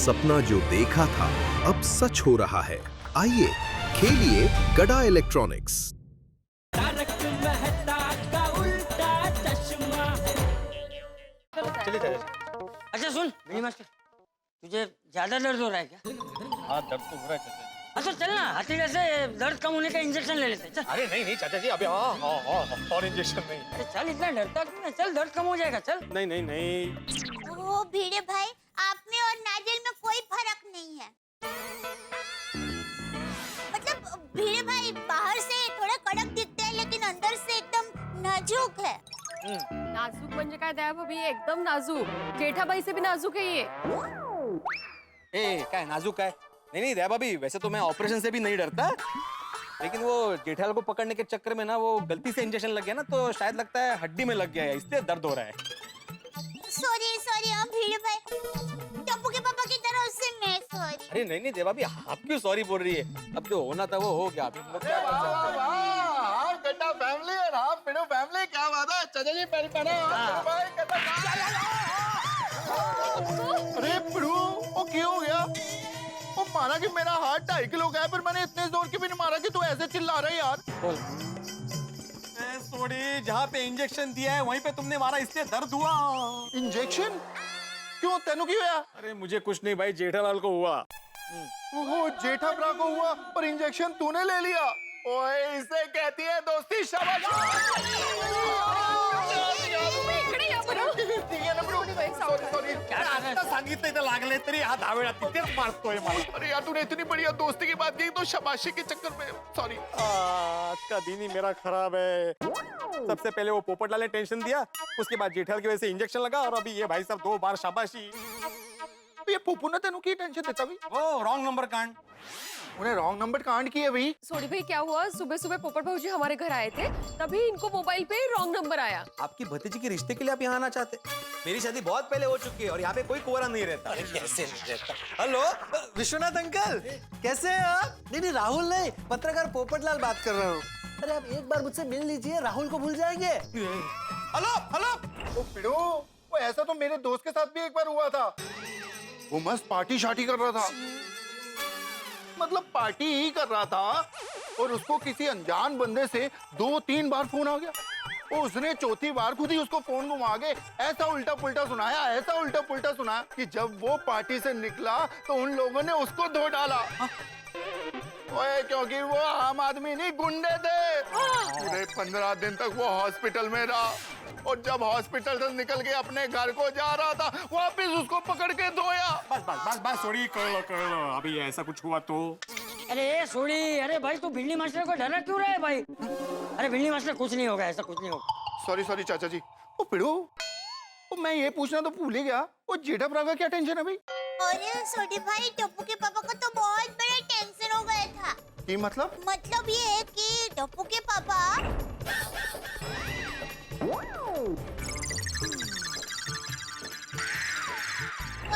सपना जो देखा था अब सच हो रहा है। आइए खेलिए गड़ा इलेक्ट्रॉनिक्स। चलिए। अच्छा सुन मिनी मास्टर, तुझे ज्यादा दर्द हो रहा है क्या? हाँ दर्द तो हो रहा है चाचा जी। अच्छा चल ना, हाथी जैसे दर्द कम होने का इंजेक्शन ले लेते हैं, चल। अरे नहीं चाचा जी, अभी और इंजेक्शन नहीं। अरे चल, इतना डरता क्यों है? चल, दर्द कम हो जाएगा, चल। नहीं। ओ भिड़े भाई, आप में और नाजिल में कोई फर्क नहीं है। मतलब भिड़े भाई बाहर से थोड़ा कड़क दिखते हैं लेकिन अंदर से एकदम नाजुक है। नाजूक म्हणजे काय दया भाभी, एकदम नाजूक। जेठाबाई से भी नाजूक है ये। ए क्या नाजुक है? नहीं दया भाभी, वैसे तो मैं ऑपरेशन से भी नहीं डरता, लेकिन वो जेठालाल को पकड़ने के चक्कर में ना वो गलती से इंजेक्शन लग गया ना, तो शायद लगता है हड्डी में लग गया है, इसलिए दर्द हो रहा है। सॉरी हाँ भिड़े भाई, टप्पू के पापा की तरफ से मैं सॉरी। अरे नहीं दया भाभी, आप क्यों सॉरी बोल रही है? अब जो होना था वो हो गया। अभी हम लोग क्या कर सकते हैं? गड्ढा फैमिली और हाँ पिड़ो फैमिली, क्या बात है चाचा जी? पहले भाई अरे पिड़ो, वो क्यों हो गया? वो माना कि मेरा हाथ 2.5 किलो का है, पर मैंने इतने जोर की भी नहीं मारा कि तू ऐसे चिल्ला रहा है यार। सोडी, जहाँ पे इंजेक्शन दिया है वहीं पे तुमने मारा, इसलिए दर्द हुआ। इंजेक्शन क्यों? तेनू क्यों हुआ? अरे मुझे कुछ नहीं भाई, जेठालाल को हुआ। ओहो, जेठा भरा को हुआ पर इंजेक्शन तूने ले लिया। ओए, इसे कहती है दोस्ती। शाबाश। सॉरी। आता सांगितलं इथं लागले तरी हा धावेळा तिथेच मारतोय मला। अरे यार, तूने इतनी बढ़िया दोस्ती की बात की तो शाबाशी के चक्कर में सॉरी। आज का दिन ही मेरा खराब है। सबसे पहले वो पोपटलाल ने टेंशन दिया, उसके बाद जेठालाल की वजह से इंजेक्शन लगा, और अभी ये भाई साहब 2 बार शाबाशी। ये पोपू ने तेनू की टेंशन देता भी? वो रॉन्ग नंबर कांड। उन्हें रॉन्ग नंबर कांड किए भाई। सोडी भाई क्या हुआ, सुबह सुबह पोपट भाऊजी हमारे घर आए थे, तभी इनको मोबाइल पे रॉन्ग नंबर आया। आपकी भतीजी के रिश्ते के लिए आप यहाँ आना चाहते? मेरी शादी बहुत पहले हो चुकी है और यहाँ पे कोई कोरा नहीं रहता। अरे कैसे नहीं रहता? हेलो विश्वनाथ अंकल, कैसे हैं आप? नहीं राहुल नहीं, पत्रकार पोपटलाल बात कर रहा हूँ। अरे आप एक बार मुझसे मिल लीजिए, राहुल को भूल जाएंगे। हेलो ओ पिड़ो, वो ऐसा तो मेरे दोस्त के साथ भी एक बार हुआ था। वो मस्त पार्टी शार्टी कर रहा था, मतलब पार्टी ही कर रहा था, और उसको किसी अनजान बंदे से 2-3 बार फोन आ गया। उसने चौथी बार खुद ही उसको फोन घुमा के ऐसा उल्टा पुल्टा सुनाया कि जब वो पार्टी से निकला तो उन लोगों ने उसको धो डाला। ओए, क्योंकि वो आम आदमी नहीं, गुंडे थे। पूरे 15 दिन तक वो हॉस्पिटल में रहा, और जब हॉस्पिटल से निकल के अपने घर को जा रहा था, वापिस उसको पकड़ के धोया। बस सॉरी, कर लो। अभी ऐसा कुछ हुआ तो? अरे सोड़ी, अरे भाई तू भिंडी मास्टर को डरा क्यों रहा है भाई? अरे भिंडी मास्टर, कुछ नहीं होगा, ऐसा कुछ नहीं होगा। सॉरी चाचा जी। ओ पिड़ो, ओ मैं ये पूछना तो भूल ही गया, वो जेठा भरा का क्या टेंशन है भाई? अरे सोडी भाई, टप्पू के पापा को तो बहुत बड़ा टेंशन हो गया था। ये मतलब ये है कि टप्पू के पापा वो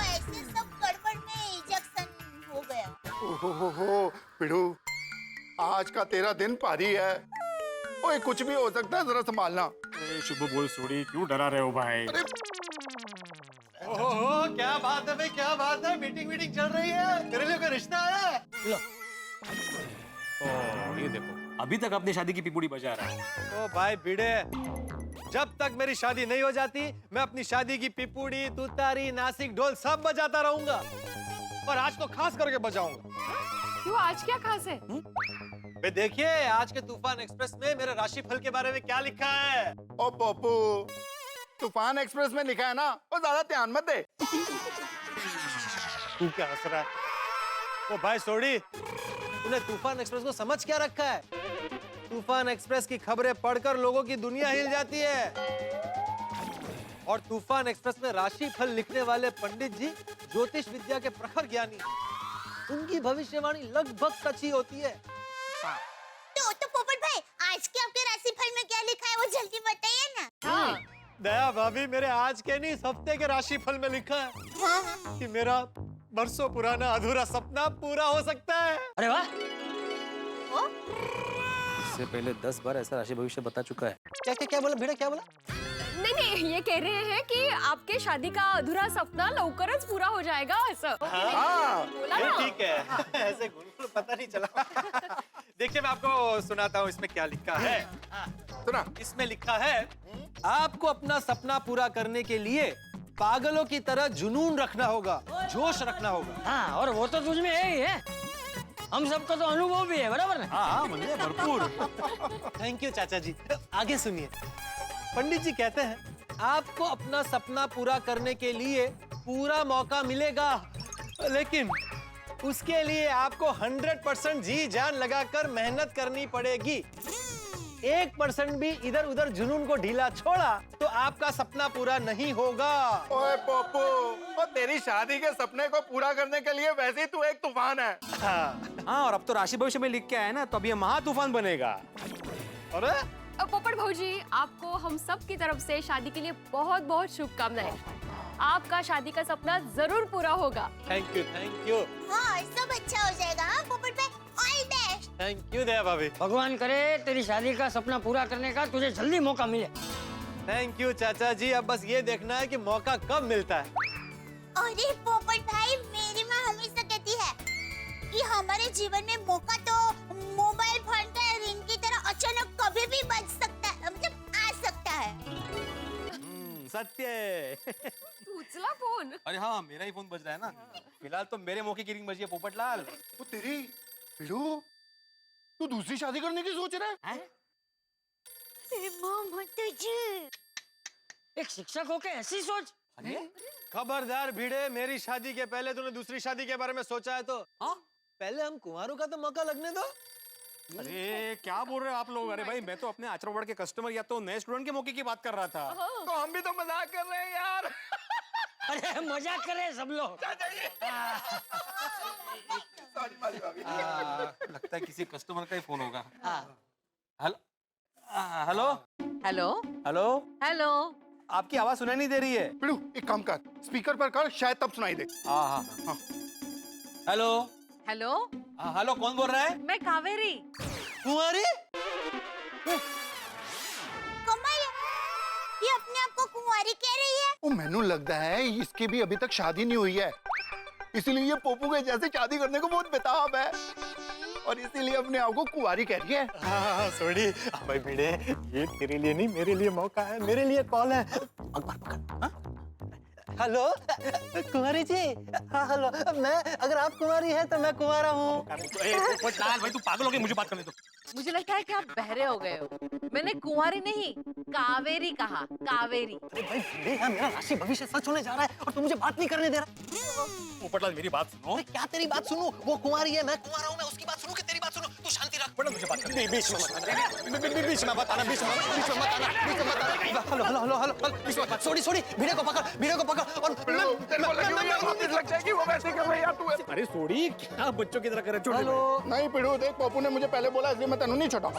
ऐसे सब गड़बड़ में इंजेक्शन हो गया। ओहो पिड़ो, आज का तेरा दिन भारी है। ओए, कुछ भी हो सकता है, जरा संभालना। शुभ बोल सोडी, क्यों डरा रहे हो भाई? ओहो क्या बात है भाई, क्या बात है? मीटिंग चल रही है, तेरे लिए कोई रिश्ता आया है? ये देखो, अभी तक अपनी शादी की पिपुड़ी बजा रहा है। ओ भाई भिड़े, जब तक मेरी शादी नहीं हो जाती मैं अपनी शादी की पिपुड़ी, तुतारी, नासिक, ढोल सब बजाता रहूंगा, और आज तो खास करके बजाऊंगा। क्यों, आज क्या खास है? वे देखिए, आज के तूफान एक्सप्रेस में मेरे राशिफल के बारे में क्या लिखा है। ओ पप्पू, तूफान एक्सप्रेस में लिखा है ना, वो ज्यादा ध्यान मत दे। तू क्या हंस रहा है? ओ भाई सोडी, तूने तूफान एक्सप्रेस को समझ क्या रखा है? तूफान एक्सप्रेस की खबरें पढ़कर लोगों की दुनिया हिल जाती है, और तूफान एक्सप्रेस में राशि फल लिखने वाले पंडित जी ज्योतिष विद्या के प्रखर ज्ञानी, उनकी भविष्यवाणी लगभग सच्ची होती है। तो पोपट भाई, आज के आपके राशिफल में क्या लिखा है वो जल्दी बताइए ना। हाँ। दया भाभी, मेरे आज के नहीं, इस हफ्ते के राशिफल में लिखा है कि मेरा बरसों पुराना अधूरा सपना पूरा हो सकता है। अरे वाह, इससे पहले 10 बार ऐसा राशि भविष्य बता चुका है। क्या क्या क्या बोला भिड़ा, क्या बोला? नहीं नहीं, ये कह रहे हैं कि आपके शादी का अधूरा सपना लवकरच पूरा हो जाएगा असं. बोला ये ना. ठीक है। ऐसे गुलगुल पता नहीं चला। देखिए मैं आपको सुनाता हूँ इसमें क्या लिखा है। सुना। इसमें लिखा है, आपको अपना सपना पूरा करने के लिए पागलों की तरह जुनून रखना होगा, जोश रखना होगा। हाँ, और वो तो तुझ में है ही है. हम सबका तो अनुभव भी है, बराबर ना? हाँ म्हणजे भरपूर। थैंक यू चाचा जी। आगे सुनिए। पंडित जी कहते हैं, आपको अपना सपना पूरा करने के लिए पूरा मौका मिलेगा, लेकिन उसके लिए आपको 100% जी जान लगाकर मेहनत करनी पड़ेगी। 1% भी इधर उधर जुनून को ढीला छोड़ा तो आपका सपना पूरा नहीं होगा। ओए पोपू, और तेरी शादी के सपने को पूरा करने के लिए वैसे ही तू एक तूफान है। हाँ, और अब तो राशि भविष्य में लिख के आया ना, तो अब ये महा तूफान बनेगा। और पोपट भाऊजी, आपको हम सब की तरफ से शादी के लिए बहुत बहुत शुभकामनाएं. आपका शादी का सपना जरूर पूरा होगा. थैंक यू, थैंक यू, हाँ सब अच्छा हो जाएगा. हाँ पोपट भाई, ऑल बेस्ट. थैंक यू दया भाभी। भगवान करे तेरी शादी का सपना पूरा करने का तुझे जल्दी मौका मिले. थैंक यू चाचा जी। अब बस ये देखना है कि मौका कब मिलता है। अरे पोपट भाई, मेरी माँ हमेशा कहती है कि हमारे जीवन में मौका तो मोबाइल फोन का रिंग की तरह अचानक कभी भी बज सकता है, मतलब आ सकता है. सत्य। तू उचला फोन. अरे हाँ, मेरा ही फोन बज रहा है ना. फिलहाल तो मेरे मौके की रिंग बजी है पोपटलाल. वो तेरी भिड़ू, तू दूसरी शादी करने की सोच रहा है? एक शिक्षक होके ऐसी सोच. खबरदार भिड़े, मेरी शादी के पहले तूने दूसरी शादी के बारे में सोचा है तो पहले हम कुंवारों का तो मौका लगने दो। अरे क्या बोल रहे हो आप लोग? अरे भाई, मैं तो अपने आचरण के कस्टमर या तो नए स्टूडेंट के मौके की बात कर रहा था. तो हम भी तो मजाक कर रहे हैं यार। अरे मजाक करे सब लोग. लगता है किसी कस्टमर का ही फोन होगा. Hello hello hello hello, hello. आपकी आवाज सुनाई नहीं दे रही है. भिड़ू एक काम कर, स्पीकर पर कर, शायद तब सुनाई दे। हाँ हाँ हाँ. हेलो हेलो, हेलो, कौन बोल रहा है? मैं कावेरी. कुंवारी? कमाल है, ये अपने आप को कुंवारी कह रही है. वो मैनू लगता है इसकी भी अभी तक शादी नहीं हुई है, इसीलिए ये पोपू के जैसे शादी करने को बहुत बेताब है और इसीलिए अपने आप को कुंवारी कह रही है। हाँ सॉरी भाई भिड़े, ये तेरे लिए नहीं मेरे लिए मौका है, मेरे लिए कॉल है। अखबार पकड़। हाँ? हेलो कुंवारी जी। हाँ हेलो, मैं, अगर आप कुंवारी है तो मैं कुंवारा हूँ। भाई तू पागल हो गया, मुझे बात करने दो. मुझे लगता है कि आप बहरे हो गए हो. मैंने कुंवारी नहीं, कावेरी कहा. कावेरी. अरे भाई भिड़े, यार मेरा राशि भविष्य सच होने जा रहा है और तू मुझे बात नहीं करने दे रहा। पोपटलाल, मेरी बात सुनो. अरे क्या तेरी बात सुनूं? वो कुंवारी है, मैं कुंवारा हूँ, मैं उसकी बात सुनूं कि तेरी बात सुनूं? तू शांति रख। बड़ा मुझे बात करने दे। बीच में मत आना, बीच में मत आना, बीच में मत आना। हेलो हेलो हेलो हेलो, बीच में मत। सॉरी, भिड़े को पकड़ और तेरे को लगी हुई है, वापस लग जाएगी, वो वैसे कर रही है तू। अरे सोड़ी, क्या बच्चों की तरह कर रहे? हेलो। नहीं भिड़ू, देख पप्पू ने मुझे पहले बोला इसलिए मैं तेनू नहीं छोड़ा।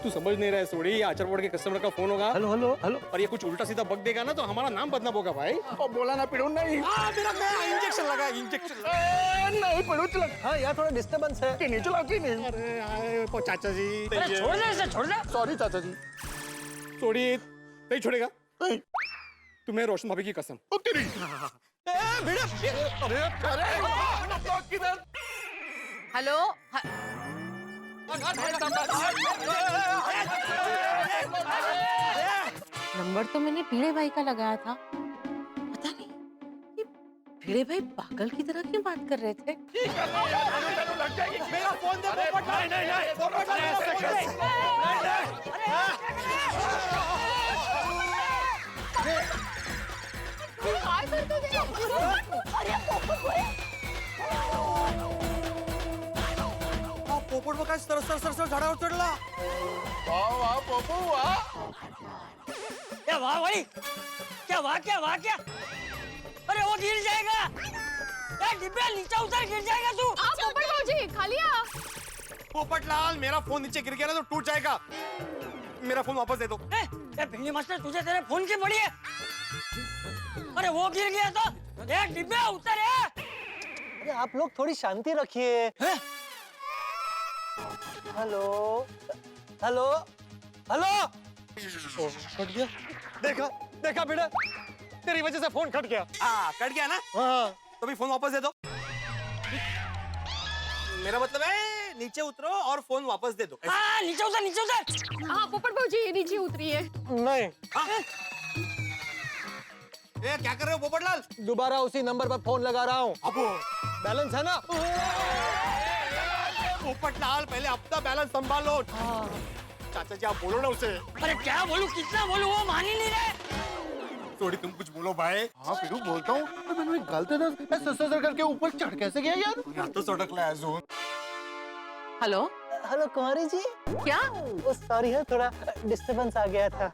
तू समझ नहीं रहा है सोड़ी, ये आचरवड़ के कस्टमर का फोन होगा. Hello hello hello. और ये कुछ उल्टा सीधा बक देगा ना तो हमारा नाम बदनाम होगा भाई. और बोला ना भिड़ू, नहीं मेरा इंजेक्शन लगा, इंजेक्शन. नहीं भिड़ू, चला हाँ यार थोड़ा डिस्टर्बेंस है। नहीं चला की नहीं। अरे चाचा जी, अरे छोड़ दे इसे, छोड़ दे. सॉरी चाचा जी। सोड़ी नहीं छोड़ेगा. नहीं। तुम्हें रोशन भाभी की कसम. ओ तेरी। हेलो. नंबर तो मैंने भिड़े भाई का लगाया था. पता नहीं ये भिड़े भाई पागल की तरह क्यों बात कर रहे थे. मेरा फोन दे पोपट. नहीं पोपट. काय करतो ते? पोपट बघ काय सर झाडावर चढला. वाह वाह पप्पू वाह। क्या वाह भाई, क्या वाह क्या. अरे वो गिर जाएगा. यार डिब्बा नीचे उतर, गिर जाएगा तू. पोपट भाऊजी, खाली आ. पोपटलाल, मेरा फोन नीचे गिर गया ना तो टूट जाएगा. मेरा फोन वापस दे दो. ए भिंडी मास्टर, तुझे तेरे फोन की पड़ी है. अरे वो गिर गया तो एक डिब्बा उतर है. अरे आप लोग थोड़ी शांति रखिए। हेलो हेलो हेलो ओ, कट गया। देखा देखा बेटा, तेरी वजह से फोन कट गया। हाँ कट गया ना, हाँ तो भी फोन वापस दे दो। मेरा मतलब है नीचे उतरो और फोन वापस दे दो। हाँ नीचे उतर नीचे उतर। हाँ पोपट भाजी नीचे उतरिए। नहीं, ए क्या कर रहे हो पोपटलाल? दोबारा उसी नंबर पर फोन लगा रहा हूँ। अब बैलेंस है ना? पोपटलाल पहले अपना बैलेंस संभालो। चाचा जी आप बोलो ना उसे। अरे क्या बोलूं कितना बोलूं, वो मान ही नहीं रहे। थोड़ी तुम कुछ बोलो भाई। हाँ पिड़ू बोलता हूँ, तो मैंने एक गलत है ना, सर करके ऊपर चढ़ कैसे गया यार? यहाँ तो सड़क लाया zone. Hello hello Kumari ji. क्या? वो सॉरी है, थोड़ा डिस्टरबेंस आ गया था।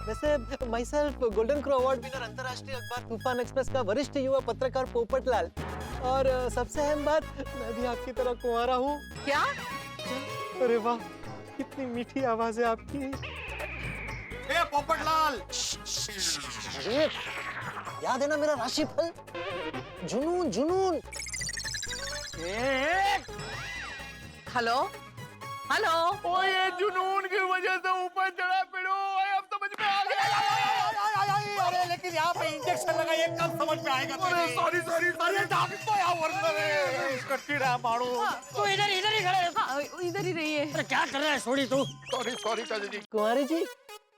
वैसे my self golden crow award winner अंतर्राष्ट्रीय अखबार तूफान एक्सप्रेस का वरिष्ठ युवा पत्रकार पोपटलाल, और सबसे अहम बात, मैं भी आपकी तरह कुंवारा हूँ। क्या? अरे वाह, कितनी मीठी आवाज है आपकी। ए पोपटलाल, अरे याद है ना मेरा राशिफल? जुनून जुनून। हेलो हेलो ये जुनून की वजह से ऊपर चढ़ा पिड़ो। अब समझ में आ गया। अरे लेकिन यहाँ पे इंजेक्शन लगाइए, कब समझ में आएगा? अरे सॉरी सॉरी सॉरी, डॉक्टर यार वर्कर इसका कीड़ा मारो। तू इधर इधर ही खड़े। हाँ इधर ही रहिए। अरे क्या कर रहा है सोड़ी तू? सॉरी सॉरी चाचा जी। कुमारी जी,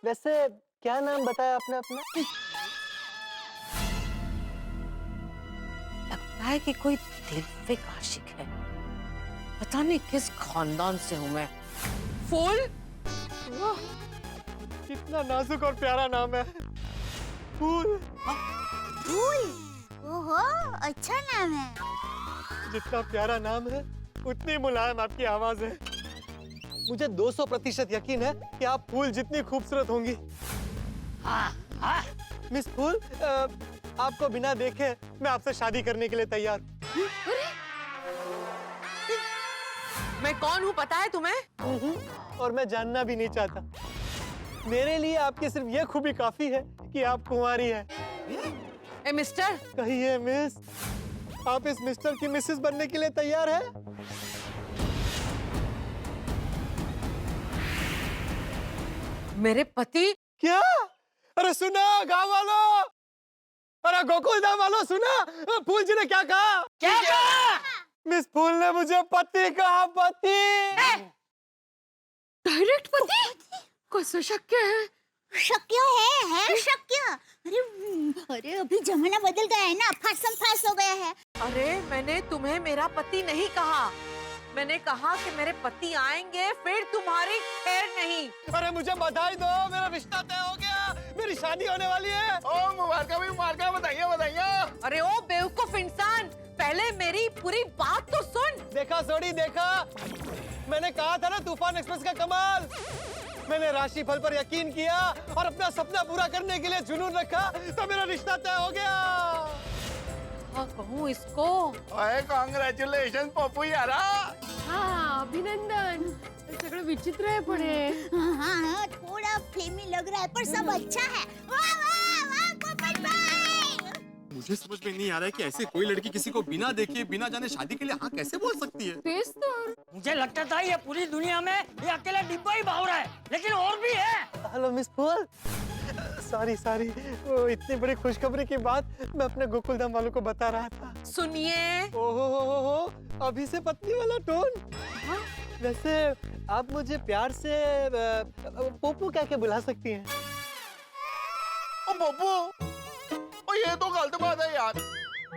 वैसे क्या नाम बताया आपने अपना? लगता है कि कोई दिलफिक आशिक है, पता नहीं किस खानदान से हूँ मैं। फूल? कितना नाजुक और प्यारा नाम है, फूल। फूल। ओहो अच्छा नाम है। जितना प्यारा नाम है उतनी मुलायम आपकी आवाज है। मुझे 200% यकीन है कि आप फूल जितनी खूबसूरत होंगी। हाँ हाँ मिस फूल, आपको बिना देखे मैं आपसे शादी करने के लिए तैयार। मैं कौन हूँ पता है तुम्हें? और मैं जानना भी नहीं चाहता। मेरे लिए आपकी सिर्फ ये खूबी काफी है कि आप कुंवारी हैं। ए मिस्टर, कहिए मिस, आप इस मिस्टर की मिसेस बनने के लिए तैयार हैं? मेरे पति? क्या? अरे सुना गाँव वालों, अरे गोकुल धाम वालों सुना, फूल जी ने क्या कहा? क्या कहा? मिस फूल ने मुझे पति कहा, पति। डायरेक्ट पति? कैसे शक्य है? शक्य है शक्य। अरे अभी जमाना बदल गया है ना, फासम फास हो गया है। अरे मैंने तुम्हें मेरा पति नहीं कहा, मैंने कहा कि मेरे पति आएंगे फिर तुम्हारी खैर नहीं। अरे मुझे बधाई दो, मेरा रिश्ता तय हो गया, मेरी शादी होने वाली है। ओ मुबारक, बधाइयाँ बधाइयाँ। अरे ओ बेवकूफ इंसान, पहले मेरी पूरी बात तो सुन। देखा सोडी देखा, मैंने कहा था ना तूफान एक्सप्रेस का कमाल। मैंने राशिफल पर यकीन किया और अपना सपना पूरा करने के लिए जुनून रखा, तो मेरा रिश्ता तय हो गया। हाँ कहूँ इसको? अरे कांग्रेचुलेशन पप्पू यारा। हाँ अभिनंदन। सगळं विचित्र आहे पण हे। हाँ थोड़ा फ्लेमी लग रहा है पर सब अच्छा है। वाह वाह वाह पोपट भाई। मुझे समझ में नहीं आ रहा है कि ऐसे कोई लड़की किसी को बिना देखे बिना जाने शादी के लिए हाँ कैसे बोल सकती है? तेच तर। मुझे लगता था ये पूरी दुनिया में ये अकेला डिब्बा ही भाव रहा है, लेकिन और भी है। हेलो मिस फूल, सॉरी सॉरी, वो इतनी बड़ी खुशखबरी की बात मैं अपने गोकुलधाम वालों को बता रहा था। सुनिए। ओहो, अभी से पत्नी वाला टोन। हाँ? वैसे आप मुझे प्यार से पोपू कह के बुला सकती हैं। ओ पप्पू, ओ ये तो गलत बात है यार।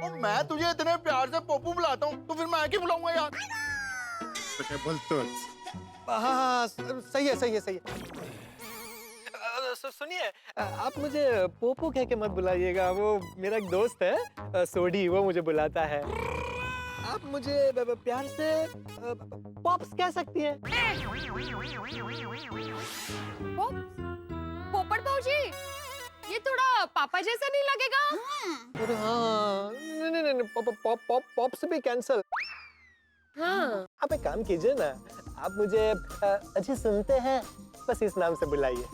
ओ मैं तुझे इतने प्यार से पप्पू बुलाता हूँ, तो फिर मैं क्यों बुलाऊंगा यार? हाँ सही है सही है सही है। सुनिए, आप मुझे पोपो कह के मत बुलाइएगा, वो मेरा एक दोस्त है सोडी, वो मुझे बुलाता है। आप मुझे प्यार से पॉप्स कह सकती हैं। पोपट भाजी, ये थोड़ा पापा जैसा नहीं लगेगा? अरे हाँ, नहीं, पॉप्स भी कैंसल। हाँ। आप एक काम कीजिए ना, आप मुझे अजी सुनते हैं, बस इस नाम से बुलाइए।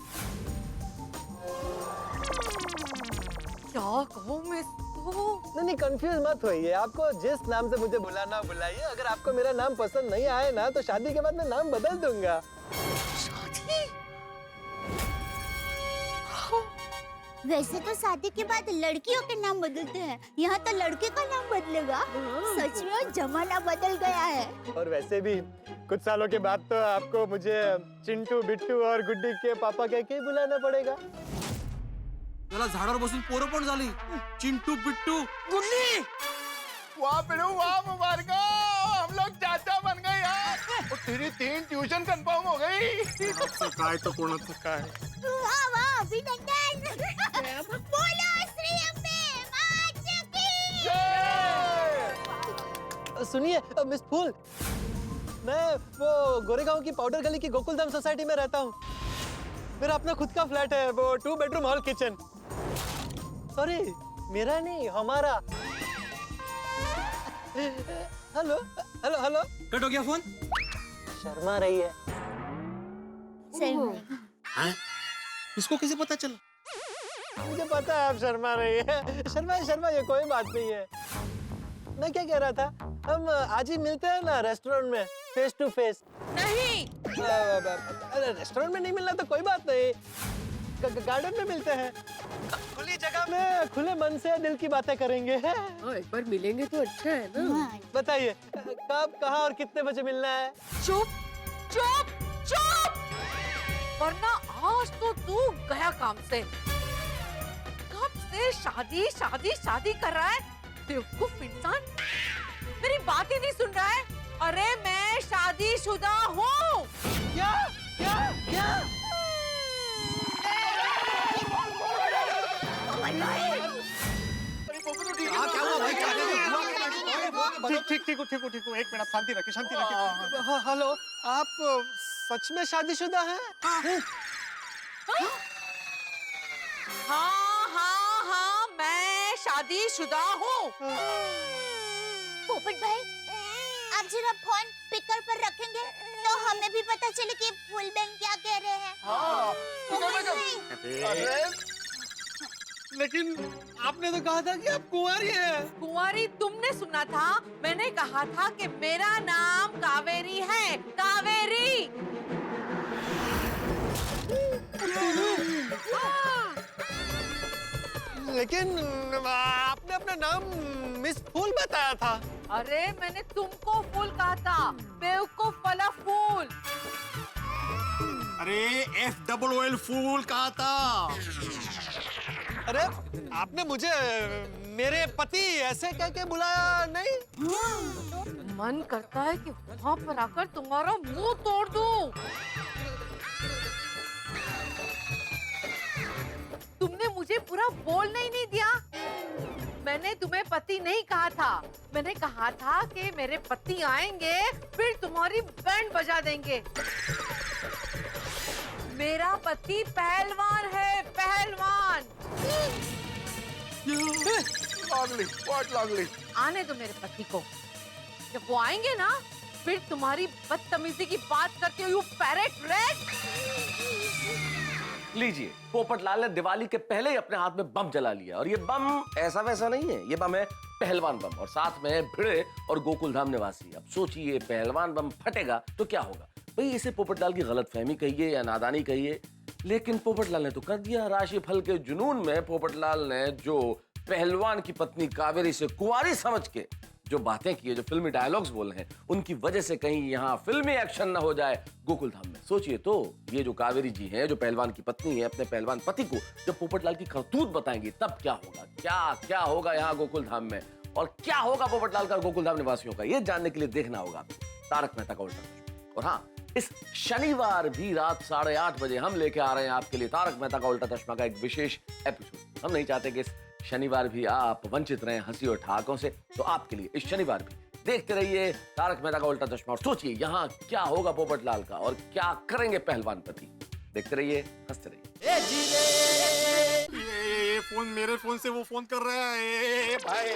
क्या कहूँ मैं इसको? नहीं कंफ्यूज मत होइए, आपको जिस नाम से मुझे बुलाना बुलाइए। अगर आपको मेरा नाम पसंद नहीं आए ना तो शादी के बाद मैं नाम बदल दूंगा। वैसे तो शादी के बाद लड़कियों के नाम बदलते हैं, यहाँ तो लड़के का नाम बदलेगा। सच में जमाना बदल गया है। और वैसे भी कुछ सालों के बाद तो आपको मुझे चिंटू, बिट्टू और गुड्डी के पापा कह के बुलाना पड़ेगा। त्याला झाडावर बसून पोरं पण झाली, चिंटू बिट्टू गुड्डी वाह पिड़ू वाह, मुबारक हो, हम लोग चाचा बन गए यार। और तेरी 3 ट्यूशन कंफर्म हो गई। काय तो कोणाचं काय। वाह वाह अभिनंदन। बोलो श्री अम्बे माता की। सुनिए मिस फूल, मैं वो गोरेगांव की पाउडर गली की गोकुलधाम सोसाइटी में रहता हूँ। मेरा अपना खुद का फ्लैट है, वो 2 बेडरूम हॉल किचन। सॉरी मेरा नहीं, हमारा। Hello hello hello. कट हो गया फोन। शर्मा रही है। हाँ? इसको कैसे पता चला? मुझे पता है आप शर्मा रही है। शर्मा शर्मा ये कोई बात नहीं है। मैं क्या कह रहा था, हम आज ही मिलते हैं ना रेस्टोरेंट में, फेस टू फेस। नहीं, अरे रेस्टोरेंट में नहीं मिलना तो कोई बात नहीं, गार्डन में मिलते हैं। खुली जगह में खुले मन से दिल की बातें करेंगे। एक बार मिलेंगे तो अच्छा है ना। बताइए कब, कहाँ और कितने बजे मिलना है? चुप चुप चुप, वरना आज तो तू गया काम से। कब से शादी शादी शादी कर रहा है बेवकूफ इंसान, मेरी बात ही नहीं सुन रहा है। अरे मैं शादीशुदा हूँ। क्या क्या क्या? क्या हुआ भाई? ठीक हूँ, 1 मिनट शांति रखिए। हेलो, आप सच में शादीशुदा हैं? हाँ, मैं शादीशुदा हूँ। पोपट भाई, आप जरा फोन स्पीकर पर रखेंगे तो हमें भी पता चले कि फुल बैंड क्या कह रहे हैं। हाँ। पोपट भाई, अरे लेकिन आपने तो कहा था कि आप कुंवारी हैं। कुंवारी तुमने सुना था, मैंने कहा था कि मेरा नाम कावेरी है, कावेरी। लेकिन आपने अपना नाम मिस फूल बताया था। अरे मैंने तुमको फूल कहा था, बेवकूफ वाला फूल। अरे FOOL फूल कहा था। अरे आपने मुझे मेरे पति ऐसे कह के बुलाया नहीं? मन करता है कि वहाँ पर आकर तुम्हारा मुंह तोड़ दूं। तुमने मुझे पूरा बोलने ही नहीं दिया। मैंने तुम्हें पति नहीं कहा था, मैंने कहा था कि मेरे पति आएंगे फिर तुम्हारी बैंड बजा देंगे। मेरा पति पहलवान है, पहलवान। लागली। आने दो मेरे पति को, जब वो आएंगे ना फिर तुम्हारी बदतमीजी की बात करते हो, यू पैरेट रेड। लीजिए, पोपटलाल ने दिवाली के पहले ही अपने हाथ में बम जला लिया, और ये बम ऐसा वैसा नहीं है, ये बम है पहलवान बम, और साथ में है भिड़े और गोकुलधाम निवासी। अब सोचिए पहलवान बम फटेगा तो क्या होगा। भाई इसे पोपटलाल की गलतफहमी कहिए या नादानी कहिए, लेकिन पोपटलाल ने तो कर दिया। राशिफल के जुनून में पोपटलाल ने जो पहलवान की पत्नी कावेरी से कुंवारी समझ के जो बातें की है, जो फिल्मी डायलॉग्स बोले हैं, उनकी वजह से कहीं यहाँ फिल्मी एक्शन ना हो जाए गोकुलधाम में। सोचिए तो, ये जो कावेरी जी हैं, जो पहलवान की पत्नी है, अपने पहलवान पति को जब पोपटलाल की करतूत बताएंगी तब क्या होगा, क्या होगा यहाँ गोकुलधाम में, और क्या होगा पोपटलाल का गोकुलधाम निवासियों का, ये जानने के लिए देखना होगा तारक मेहता का उल्टा चश्मा। और हाँ, इस शनिवार भी रात 8:30 बजे हम लेके आ रहे हैं आपके लिए तारक मेहता का उल्टा चश्मा का एक विशेष एपिसोड। हम नहीं चाहते कि इस शनिवार भी आप वंचित रहें हंसी और ठहाकों से, तो आपके लिए इस शनिवार भी देखते रहिए तारक मेहता का उल्टा चश्मा, और सोचिए यहाँ क्या होगा पोपटलाल का और क्या करेंगे पहलवान पति। देखते रहिए, हंसते रहिए। ये फोन मेरे फोन से वो फोन कर रहा है। भाई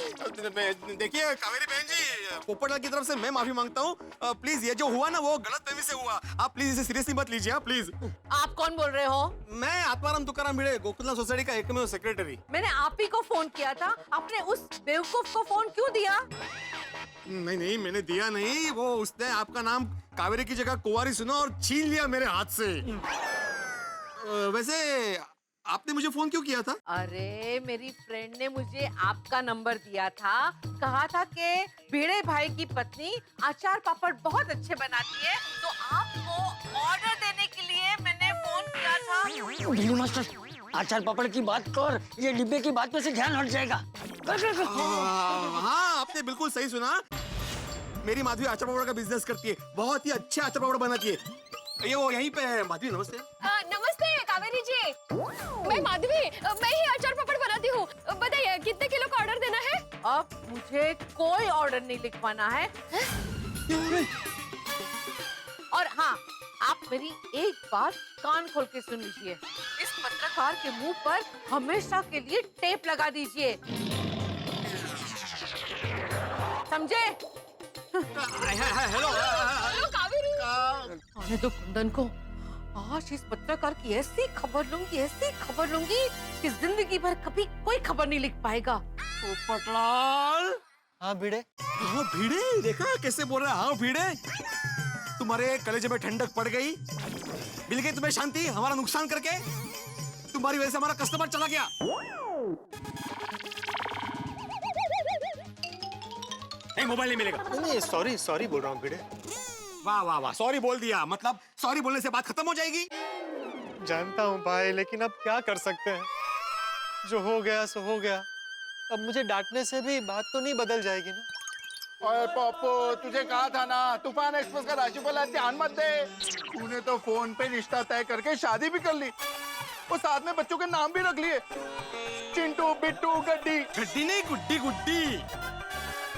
देखिए कावेरी बहन जी, पोपटलाल की तरफ से मैं माफी मांगता हूँ। प्लीज ये जो हुआ ना वो गलत फहमी से हुआ। आप प्लीज इसे सीरियसली मत लीजिए प्लीज। आप कौन बोल रहे हो? मैं आत्माराम तुकाराम भिड़े, गोकुलधाम सोसाइटी का एकमेव सेक्रेटरी। मैंने आप ही को फोन किया था, आपने उस बेवकूफ को फोन क्यों दिया? नहीं मैंने दिया नहीं, वो उसने आपका नाम कावेरी की जगह कुंवारी सुना और छीन लिया मेरे हाथ से। वैसे आपने मुझे फोन क्यों किया था? अरे मेरी फ्रेंड ने मुझे आपका नंबर दिया था, कहा था कि भिड़े भाई की पत्नी अचार पापड़ बहुत अच्छे बनाती है, तो आपको ऑर्डर देने के लिए मैंने फोन किया था। दिल्ली मास्टर, अचार पापड़ की बात कर, ये डिब्बे की बात में से ध्यान हट जाएगा। हाँ आपने बिल्कुल सही सुना। मेरी माधवी अचार पापड़ का बिजनेस करती है, बहुत ही अच्छे अचार पापड़ बनाती है। ये वो यहीं पे है। माधवी नमस्ते। नमस्ते कावेरी जी, मैं माधवी, मैं ही अचार पापड़ बनाती हूँ। बताइए कितने किलो का ऑर्डर देना है? अब मुझे कोई ऑर्डर नहीं लिखवाना है। और हाँ, आप मेरी एक बात कान खोल के सुन लीजिए, इस पत्रकार के मुंह पर हमेशा के लिए टेप लगा दीजिए, समझे? हेलो कावेरी, आने दो कुंदन को। आज इस पत्रकार की ऐसी खबर लूंगी कि जिंदगी भर कभी कोई खबर नहीं लिख पाएगा। पोपटलाल। हाँ भिड़े। हाँ भिड़े, देखा कैसे बोल रहा है? हाँ भिड़े, तुम्हारे कलेजे में ठंडक पड़ गई, मिल गई तुम्हें शांति हमारा नुकसान करके। तुम्हारी वजह से हमारा कस्टमर चला गया। एक मोबाइल नहीं मिलेगा। नहीं सॉरी बोल रहा हूँ भिड़े। वाह वाह वाह, सॉरी बोल दिया, मतलब सॉरी बोलने से बात खत्म हो जाएगी। जानता हूँ भाई, लेकिन अब क्या कर सकते हैं, जो हो गया सो हो गया। अब मुझे डांटने से भी बात तो नहीं बदल जाएगी ना। और पप्पू, तुझे कहा था ना तूफान एक्सप्रेस का राशिफल ध्यान मत दे। तूने तो फोन पे रिश्ता तय करके शादी भी कर ली और साथ में बच्चों के नाम भी रख लिए, चिंटू, बिट्टू, गड्डी। गड्डी नहीं, गुड्डी गुड्डी।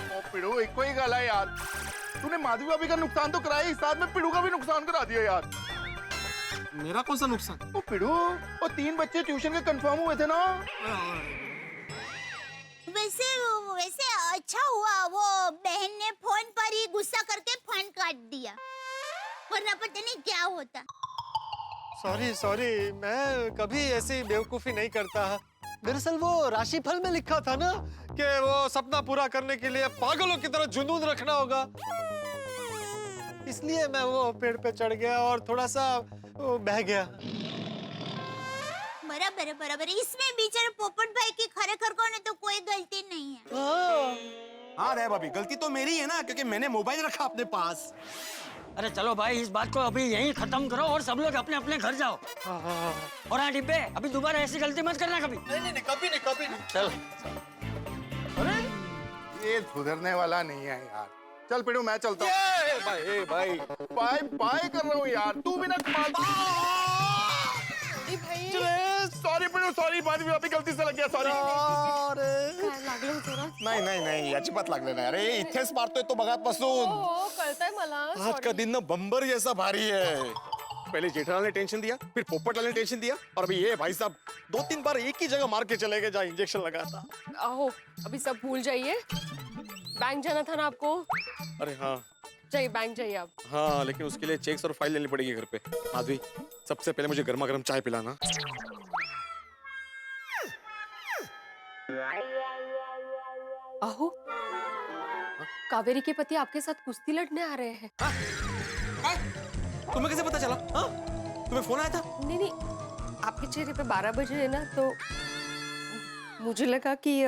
ओ पिड़ू, एक ही गला है यार। तूने माधवी भाभी का नुकसान तो कराया ही, साथ में पिड़ू का भी नुकसान करा दिया यार। मेरा कौन सा नुकसान? ओ पिड़ू, वो 3 बच्चे ट्यूशन के कंफर्म हुए थे ना। वैसे अच्छा हुआ वो बहन ने फोन पर ही गुस्सा करके फोन काट दिया, वरना पता नहीं क्या होता। सॉरी, मैं कभी ऐसी बेवकूफी नहीं करता। दरअसल वो राशिफल में लिखा था ना कि वो सपना पूरा करने के लिए पागलों की तरह जुनून रखना होगा, इसलिए मैं वो पेड़ पे चढ़ गया और थोड़ा सा बह गया। बराबर, इसमें बेचारे पोपट भाई की खरेखर को तो कोई गलती नहीं है। हाँ रे भाभी, गलती तो मेरी है ना, क्योंकि मैंने मोबाइल रखा अपने पास। अरे चलो भाई, इस बात को अभी यहीं खत्म करो और सब लोग अपने अपने घर जाओ। और हाँ डिब्बे, अभी दोबारा ऐसी गलती मत करना कभी। नहीं, कभी नहीं। चल। अरे ये सुधरने वाला नहीं है यार। चल पिड़ू, मैं चलता हूँ। भाई बाय कर रहा हूँ यार, तू भी ना कमाल। सॉरी पिड़ू, सॉरी, माधवी भाभी गलती से लग गया, सॉरी। नाही अजिबात लागले नाही। अरे इथेच मारतोय तो बघापासून। हो कळतंय मला। आज का दिन ना बम्बर जैसा भारी है। पहले जेठालाल ने टेंशन दिया, फिर पोपटलाल ने टेंशन दिया, और अभी ये भाई साहब 2-3 बार एक ही जगह मार के चले गए जहाँ इंजेक्शन लगा था। आहो, अभी सब भूल जाइए। बैंक जाना था ना आपको? अरे हाँ जाइए, बैंक जाइए आप। हाँ, लेकिन उसके लिए चेक्स और फाइल लेनी पड़ेगी घर पे। माधवी, सबसे पहले मुझे गर्मा गर्म चाय पिलाना। आहो, कावेरी के पति आपके साथ कुश्ती लड़ने आ रहे हैं। तुम्हें कैसे पता चला? हाँ? तुम्हें फोन आया था? नहीं, आपके चेहरे पे 12 बजे है ना, तो मुझे लगा कि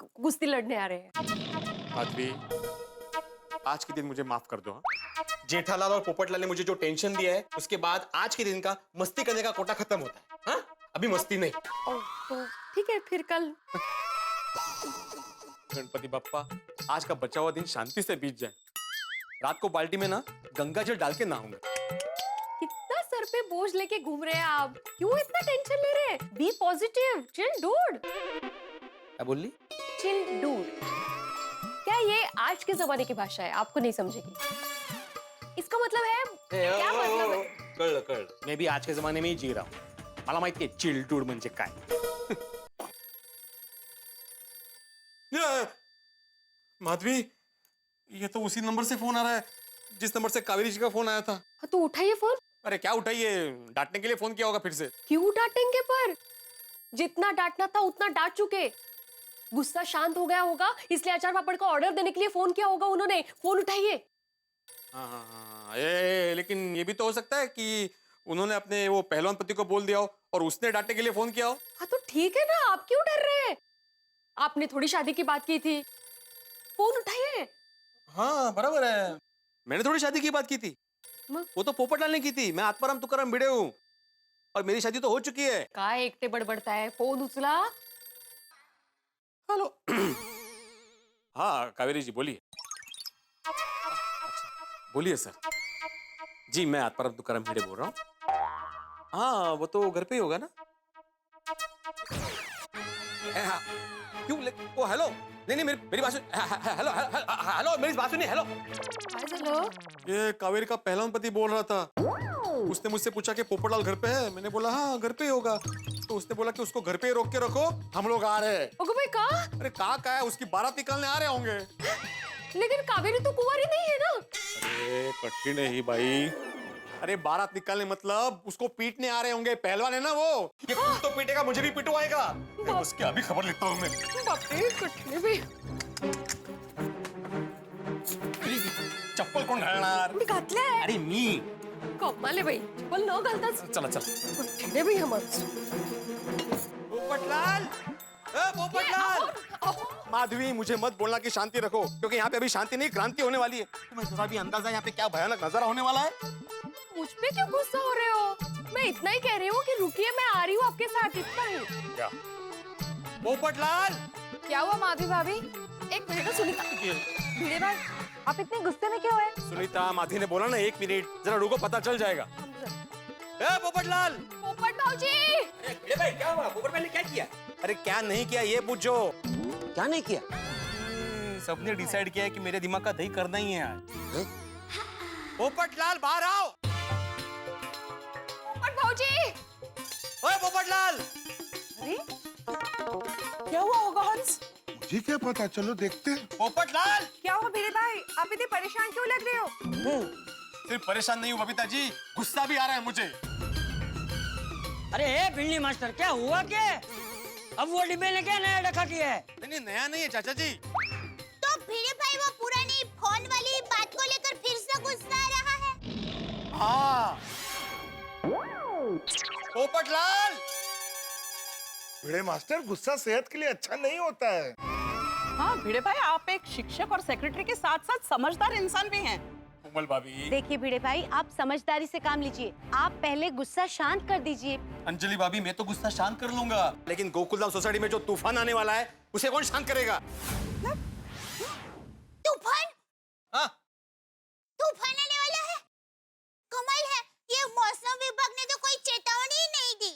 कुश्ती लड़ने आ रहे हैं। माधवी, आज के दिन मुझे माफ कर दो। हाँ? जेठालाल और पोपटलाल ने मुझे जो टेंशन दिया है, उसके बाद आज के दिन का मस्ती करने का कोटा खत्म होता है। हाँ? अभी मस्ती नहीं। तो ठीक है, फिर कल। गणपति बप्पा, आज का बचा हुआ दिन शांति से बीत जाए। रात को बाल्टी में ना गंगा जल डाल के नहाऊंगा। कितना सर पे बोझ लेके घूम रहे हैं आप? क्यों इतना टेंशन ले रहे हैं? Be positive, chill dude. क्या बोल ली? Chill dude. क्या ये आज के जमाने की भाषा है? आपको नहीं समझेगी। इसका मतलब है क्या मतलब है? कळलं। मैं भी आज के जमाने में ही जी रहा हूँ। मला माहिती आहे चिल डूड म्हणजे काय। माधवी, ये तो उसी नंबर से फोन आ रहा है जिस नंबर से कावेरी जी का फोन आया था। हाँ, तो उठाइए फोन। अरे क्या उठाइए, डांटने के लिए फोन किया होगा फिर से। क्यों डांटेंगे? पर जितना डांटना था उतना डांट चुके। गुस्सा शांत हो गया होगा, इसलिए अचार पापड़ का ऑर्डर देने के लिए फोन किया होगा उन्होंने। फोन उठाइए। हाँ, लेकिन ये भी तो हो सकता है कि उन्होंने अपने वो पहलवान पति को बोल दिया हो और उसने डांटने के लिए फोन किया हो। हाँ, तो ठीक है ना, आप क्यों डर रहे हैं? आपने थोड़ी शादी की बात की थी। फोन उठाइए। हाँ बराबर है, मैंने थोड़ी शादी की बात की थी, वो तो पोपटलाल ने की थी। मैं आत्माराम तुकाराम भिड़े हूँ और मेरी शादी तो हो चुकी है। काय एकटे बडबडता है? फोन उचला। हेलो। हाँ कावेरी जी बोलिए। बोलिए सर। जी मैं आत्माराम तुकाराम भिड़े बोल रहा हूँ। हाँ वो तो घर पे ही होगा ना। हाँ, क्यों ओ हेलो, नहीं मेरी बात सुन। हेलो हेलो मेरी बात सुनिए। हेलो ये कावेरी का पहलवान पति बोल रहा था। उसने मुझसे पूछा कि पोपटलाल घर पे है। मैंने बोला हाँ घर पे ही होगा। तो उसने बोला कि उसको घर पे ही रोक के रखो, हम लोग आ रहे हैं। ओगो भाई कहा? अरे कहा है, उसकी बारात निकालने आ रहे होंगे। लेकिन कावेरी तो कुंवारी नहीं है ना। अरे कठिन है ही भाई। अरे बारात निकालने मतलब उसको पीटने आ रहे होंगे। पहलवान है ना वो, ये खुद तो पीटेगा, मुझे भी पिटवाएगा। उसकी अभी खबर लेता हूँ मैं। बाप रे, कठिन भी। चप्पल कोण घालणार? मी घातलंय। अरे मी। कमाल आहे बाई, चप्पल न घालताच चला कठीण आहे बाई हा माणूस। पोपटलाल, पोपटलाल। माधवी मुझे मत बोलना कि शांति रखो, क्योंकि यहाँ पे अभी शांति नहीं क्रांति होने वाली है। तुम्हें जरा भी अंदाजा यहाँ पे क्या भयानक नजारा होने वाला है? मुझ पे क्यों गुस्सा हो रहे हो? मैं इतना ही कह रही हूँ कि रुकिए, मैं आ रही हूँ आपके साथ, इतना ही। क्या? पोपटलाल। क्या हुआ माधवी भाभी? एक मिनट सुनीता। भिड़े भाई, आप इतने गुस्से में क्यों है? सुनीता, माधवी ने बोला ना 1 मिनट, जरा रुको, पता चल जाएगा। पोपटलाल। पोपट भाऊजी। अरे भाई क्या हुआ? पोपट भाई ने क्या किया? अरे क्या नहीं किया ये पूछो। क्या नहीं किया? सबने डिसाइड किया है कि मेरे दिमाग का दही करना ही है आज। पोपटलाल बाहर आओ। पोपट भाऊजी। ओए पोपटलाल। अरे क्या हुआ होगा हंस? मुझे क्या पता, चलो देखते हैं। पोपटलाल। क्या हुआ भिड़े भाई? आप इतने परेशान क्यों लग रहे हो? सिर्फ परेशान नहीं हूँ बबीता जी, गुस्सा भी आ रहा है मुझे। अरे बिल्ली मास्टर, क्या हुआ क्या? अब वो डिब्बे ने क्या नया रखा किया है? नहीं नया नहीं है चाचा जी। तो भिड़े भाई वो पुरानी फोन वाली बात को लेकर फिर से गुस्सा आ रहा है। हाँ पोपटलाल। भिड़े मास्टर, गुस्सा सेहत के लिए अच्छा नहीं होता है। हाँ भिड़े भाई, आप एक शिक्षक और सेक्रेटरी के साथ साथ समझदार इंसान भी हैं। कोमल भाभी। देखिए भिड़े भाई, आप समझदारी से काम लीजिए। आप पहले गुस्सा शांत कर दीजिए। अंजलि भाभी, मैं तो गुस्सा शांत कर लूंगा, लेकिन गोकुलधाम सोसाइटी में जो तूफान आने वाला है उसे कौन शांत करेगा? तूफान? हाँ? तूफान आने वाला है? कमाल है, ये मौसम विभाग ने तो कोई चेतावनी ही नहीं दी।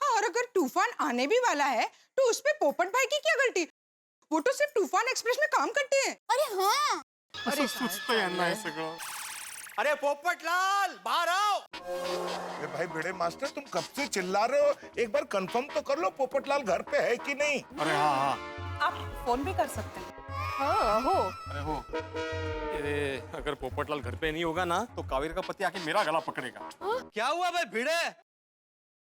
हाँ, और अगर तूफान आने भी वाला है तो उसपे पोपट भाई की क्या गलती? वो तो सिर्फ तूफान एक्सप्रेस में काम करते हैं। अरे हाँ, अरे सोचते हैं ना ऐसे को। अरे पोपटलाल बाहर आओ। अरे भाई भिड़े मास्टर, तुम कब से चिल्ला रहे हो? एक बार कंफर्म तो कर लो पोपटलाल घर पे है कि नहीं। अरे हाँ। आप फोन भी कर सकते हैं। हाँ हो। अरे हो। अगर पोपटलाल घर पे नहीं होगा ना तो कावेरी का पति आके मेरा गला पकड़ेगा। क्या हुआ भाई भिड़े?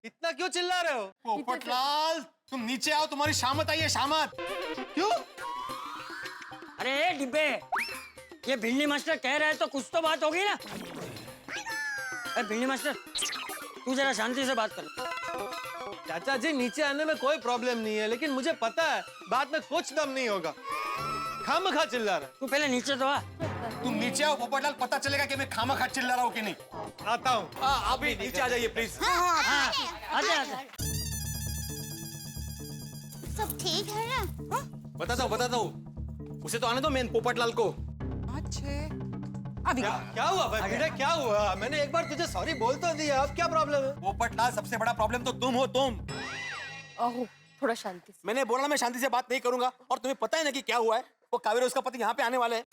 इतना क्यों चिल्ला रहे हो? पोपटलाल तुम नीचे आओ, तुम्हारी शामत आई है, शामत। क्यों? अरे डिब्बे, ये भिल्ली मास्टर कह रहा है तो कुछ तो बात होगी ना। भिल्ली मास्टर, तू जरा शांति से बात कर। चाचा जी, नीचे आने में कोई प्रॉब्लम नहीं है, लेकिन मुझे पता है बाद में कुछ दम नहीं होगा। खामखा चिल्ला रहा है। तू पहले नीचे तो आ। तुम नीचे आओ पोपटलाल, पता चलेगा कि मैं खामखा चिल्ला रहा हूँ कि नहीं। आता हूँ। आप भी नीचे आ जाइए प्लीज। हाँ, आजा आजा। सब ठीक है ना? बताता हूँ, उसे तो आने दो मेन पोपटलाल को। अच्छा, अभी क्या हुआ भाई भिड़े, क्या हुआ? मैंने एक बार तुझे सॉरी बोल तो दिया, अब क्या प्रॉब्लम है? पोपटलाल, सबसे बड़ा प्रॉब्लम तो तुम हो, तुम। अहो, थोड़ा शांति से। मैंने बोला ना मैं शांति से बात नहीं करूंगा, और तुम्हें पता है ना कि क्या हुआ है। वो कावेरी, उसका पति यहाँ पे आने वाले हैं।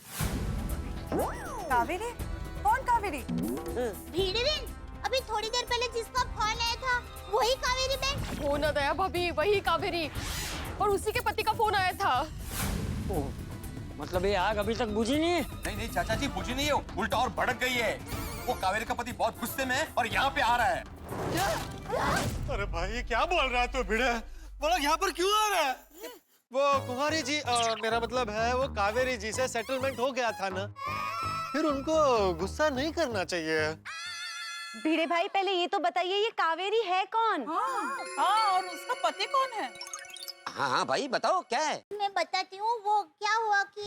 कावेरी? कौन कावेरी? भिड़े बहन, अभी थोड़ी देर पहले जिसका फोन आया था वही कावेरी बहन। हो ना दया भाभी, वही कावेरी, और उसी के पति का फोन आया था। ओह, मतलब ये आग अभी तक बुझी नहीं है? नहीं नहीं चाचा जी, बुझी नहीं है, उल्टा और भड़क गई है। वो कावेरी का पति बहुत गुस्से में है और यहाँ पे आ रहा है। अरे भाई ये क्या बोल रहा है तू भिड़े? बोला यहाँ पर क्यों आ रहा है? वो कुमारी जी मेरा मतलब है वो कावेरी जी से सेटलमेंट हो गया था ना, फिर उनको गुस्सा नहीं करना चाहिए। भिड़े भाई पहले ये तो बताइए ये कावेरी है कौन? हाँ, और उसका पति कौन है? हाँ हाँ भाई बताओ क्या है? मैं बताती हूँ। वो क्या हुआ कि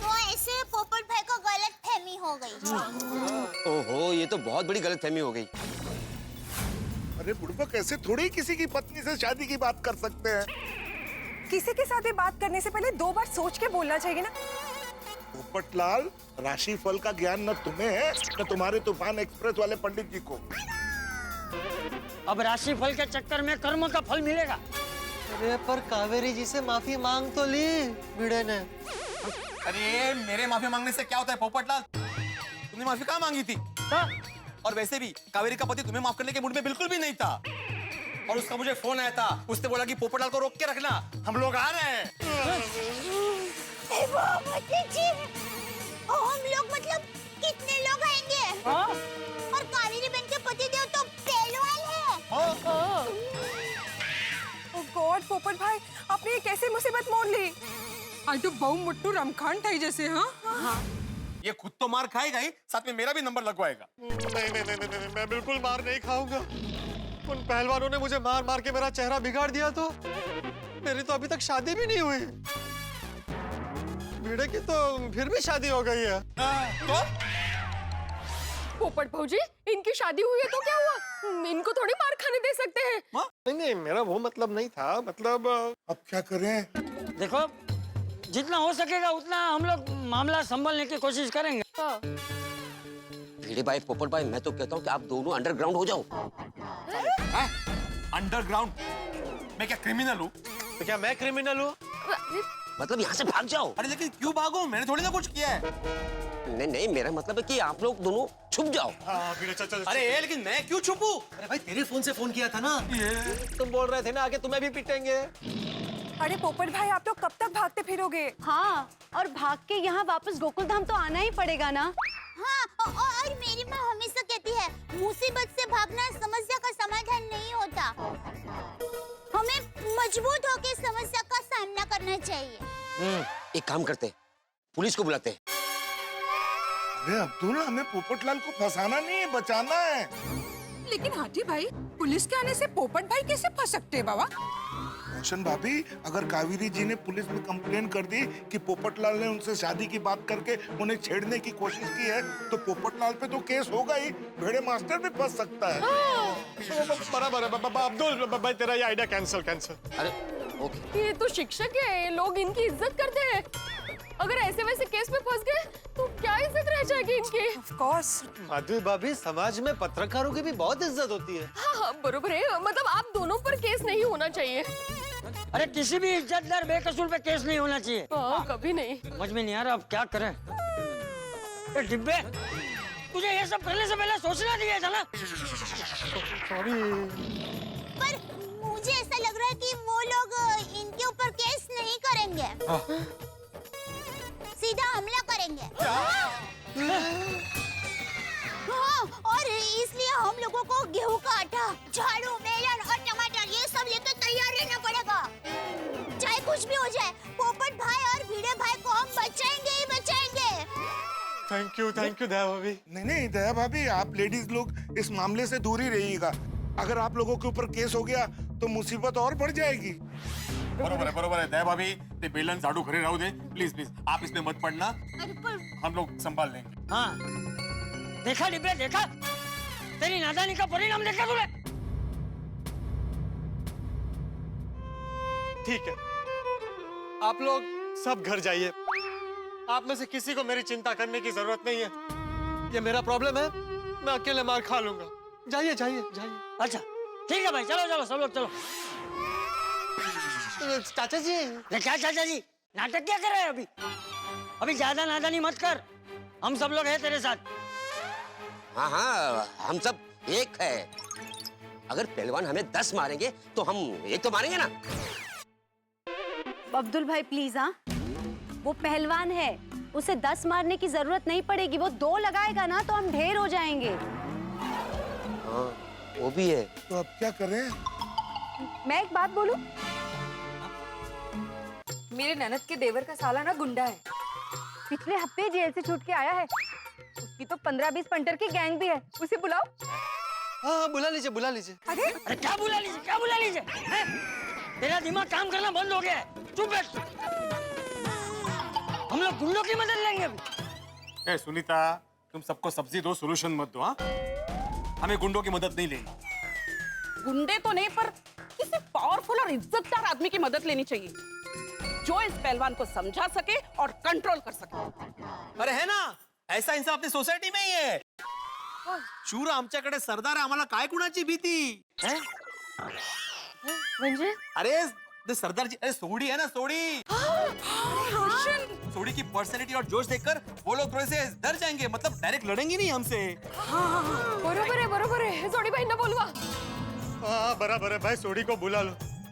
तो ऐसे पोपट भाई को गलतफहमी हो गई। ओहो ये तो बहुत बड़ी गलतफहमी हो गई। अरे बुड़बक ऐसे थोड़ी ही किसी की पत्नी से शादी की बात कर सकते हैं। किसी के साथ भी बात करने से पहले 2 बार सोच के बोलना चाहिए ना। पोपटलाल, राशि फल का ज्ञान न तुम्हें है न तुम्हारे तूफान एक्सप्रेस वाले पंडित जी को। अब राशि फल के चक्कर में कर्म का फल मिलेगा। अरे पर कावेरी जी से माफी मांग तो ली भिड़े ने। अरे मेरे माफी मांगने से क्या होता है पोपटलाल? तुमने माफी कहाँ मांगी थी? और वैसे भी कावेरी का पति तुम्हें माफ करने के मूड में बिल्कुल भी नहीं था। और उसका मुझे फोन आया था, उसने बोला कि पोपटलाल को रोक के रखना, हम लोग आ रहे हैं। हम लोग मतलब कितने लोग आएंगे? और कावेरी बहन के पति देव तो पहलवान है। ओह गॉड पोपट भाई, आपने ये कैसे मुसीबत मोड़ ली? आज तो बहु मुट्टू रमखान ठाई जैसे। हाँ, ये खुद तो मार खाएगा ही, साथ में मेरा भी नंबर लगवाएगा। नहीं, मैं बिल्कुल मार नहीं खाऊंगा। उन पहलवानों ने मुझे मार मार के मेरा चेहरा बिगाड़ दिया तो मेरी तो अभी तक शादी भी नहीं हुई। भिड़े की तो फिर भी शादी हो गई है। तो पोपट भौजी, इनकी शादी हुई है तो क्या हुआ? इनको थोड़ी मार खाने दे सकते हैं। नहीं मेरा वो मतलब नहीं था, मतलब अब क्या करें? देखो जितना हो सकेगा उतना हम लोग मामला संभालने की कोशिश करेंगे। भिड़े भाई, पोपट भाई, मैं तो कहता हूँ कि आप दोनों अंडरग्राउंड हो जाओ। अंडरग्राउंड? मैं क्या क्रिमिनल हूँ? तो क्या मैं क्रिमिनल हूँ? मतलब यहाँ से भाग जाओ। अरे लेकिन क्यों भागो? मैंने थोड़ी ना कुछ किया है। नहीं नहीं मेरा मतलब है कि आप लोग दोनों छुप जाओ। हाँ भिड़े चल। अरे लेकिन मैं क्यों छुपूं? अरे भाई तेरे फोन से फोन किया था ना, तुम बोल रहे थे ना आगे तुम्हें भी पीटेंगे। अरे पोपट भाई आप लोग कब तक भागते फिरोगे? हाँ, और भाग के यहाँ वापस गोकुल धाम तो आना ही पड़ेगा ना। हाँ, और मेरी माँ हमेशा कहती है मुसीबत से भागना समस्या का समाधान नहीं होता। हमें मजबूत होकर समस्या का सामना करना चाहिए। एक काम करते, पुलिस को बुलाते। अरे अब्दुल, हमें पोपटलाल को फंसाना नहीं है, बचाना है। लेकिन हाथी भाई, पुलिस के आने से पोपट भाई कैसे फंस सकते हैं बाबा? रोशन भाभी, अगर कावेरी जी ने पुलिस में कंप्लेन कर दी कि पोपटलाल ने उनसे शादी की बात करके उन्हें छेड़ने की कोशिश की है, तो पोपटलाल पे तो केस होगा ही, भेड़े मास्टर भी फंस सकता है। बराबर है अब्दुल भाई, तेरा ये आइडिया कैंसिल। अरे ओके। ये तो शिक्षक है, लोग इनकी इज्जत करते हैं। अगर ऐसे वैसे केस में फंस गए तो क्या इज्जत रह जाएगी इनकी? Of course. माधवी भाभी, समाज में पत्रकारों की भी बहुत इज्जत होती है। हाँ, बरोबर है। मतलब आप दोनों पर केस नहीं होना चाहिए। अरे किसी भी इज्जतदार बेकसूर पे केस नहीं होना चाहिए। कभी नहीं। समझ में नहीं आ रहा अब क्या करें। ए डिब्बे, तुझे ये सब करने से पहले सोचना चाहिए था ना। पर मुझे ऐसा लग रहा है कि वो लोग इनके ऊपर केस नहीं करेंगे, सीधा हमला करेंगे। हाँ, और इसलिए हम लोगों को गेहूं का आटा, झाड़ू, मेलन और टमाटर ये सब लेकर तैयार रहना पड़ेगा। चाहे कुछ भी हो जाए, पोपट भाई और भिड़े भाई को हम बचाएंगे ही बचाएंगे। थैंक यू दया भाभी। नहीं दया भाभी, आप लेडीज लोग इस मामले से दूर ही रहिएगा। अगर आप लोगों के ऊपर केस हो गया तो मुसीबत और बढ़ जाएगी। बरोबर है दया भाभी, ते बेलन झाड़ू घरे रहू दे, प्लीज आप इसमें मत पड़ना, हम लोग संभाल लेंगे। हाँ, देखा डिब्बे, देखा तेरी नादानी का परिणाम देखा तूने? ठीक है, आप लोग सब घर जाइए। आप में से किसी को मेरी चिंता करने की जरूरत नहीं है। ये मेरा प्रॉब्लम है, मैं अकेले मार खा लूंगा। जाइए। अच्छा ठीक है भाई, चलो सब लोग चलो। चाचा जी। क्या चाचा जी, नाटक क्या कर रहे हैं अभी? ज्यादा नादानी मत कर, हम सब लोग हैं तेरे साथ। हाँ हाँ, हम सब एक है। अगर पहलवान हमें 10 मारेंगे तो हम एक तो मारेंगे ना। अब्दुल भाई प्लीज। हाँ, वो पहलवान है, उसे 10 मारने की जरूरत नहीं पड़ेगी। वो 2 लगाएगा ना तो हम ढेर हो जाएंगे। हाँ, वो भी है। तो अब क्या करें? मैं एक बात बोलूं? मेरे ननद के देवर का साला ना गुंडा है, पिछले हफ्ते जेल से छूट के आया है। उसकी तो 15-20 पंटर की गैंग भी है। उसे बुलाओ। हाँ, बुला लीजिए, बुला लीजिए। अरे क्या बुला लीजिए, क्या बुला लीजिए? हैं? तेरा दिमाग काम करना बंद हो गया है। चुप बैठ। हम लोग गुंडों की मदद लेंगे अभी। ए सुनीता, तुम सबको सब्जी दो, सोल्यूशन मत दो। हाँ, हमें गुंडों की मदद नहीं लेनी। गुंडे तो नहीं, पर किसी पावरफुल और इज्जतदार आदमी की मदद लेनी चाहिए, जो इस पहलवान को समझा सके और कंट्रोल कर सके। अरे है ना, ऐसा इंसान अपनी सोसायटी में ही है। शूर आमच्याकडे सरदार आहे, आम्हाला काय कुणाची भीती है? म्हणजे अरे ते सरदार जी, अरे सोडी है ना, सोडी। सोडी की पर्सनैलिटी और जोश देखकर वो लोग थोड़े से डर जाएंगे, मतलब डायरेक्ट लड़ेंगे नहीं हमसे। बरोबर आहे जोडी बहिणींना बोलवा। हाँ, बराबर है भाई, सोडी को बुला लो।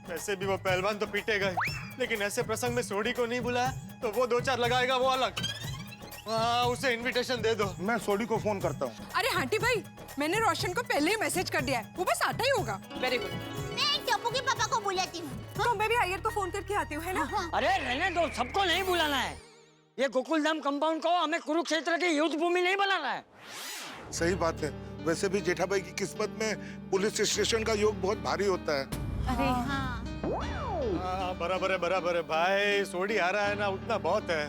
वैसे भी वो पहलवान तो पीटेगा ही, लेकिन ऐसे प्रसंग में सोडी को नहीं बुलाया तो वो 2-4 लगाएगा, वो अलग। हाँ, उसे इनविटेशन दे दो। मैं सोडी को फोन करता हूँ। अरे हाटी भाई, मैंने रोशन को पहले ही मैसेज कर दिया है, वो बस आता ही होगा। Very good. मैं टप्पू के पापा को बुलाती हूँ। तो मैं भी अय्यर को फोन करके आती हूँ, है ना? अरे रहने दो, सबको नहीं बुलाना है। ये गोकुलधाम कंपाउंड को हमें कुरुक्षेत्र की युद्ध भूमि नहीं बनाना है। सही बात है। वैसे भी जेठाभाई की किस्मत में पुलिस स्टेशन का योग बहुत भारी होता है। अरे हाँ। हाँ, बराबर है भाई, सोडी आ रहा है ना, उतना बहुत है।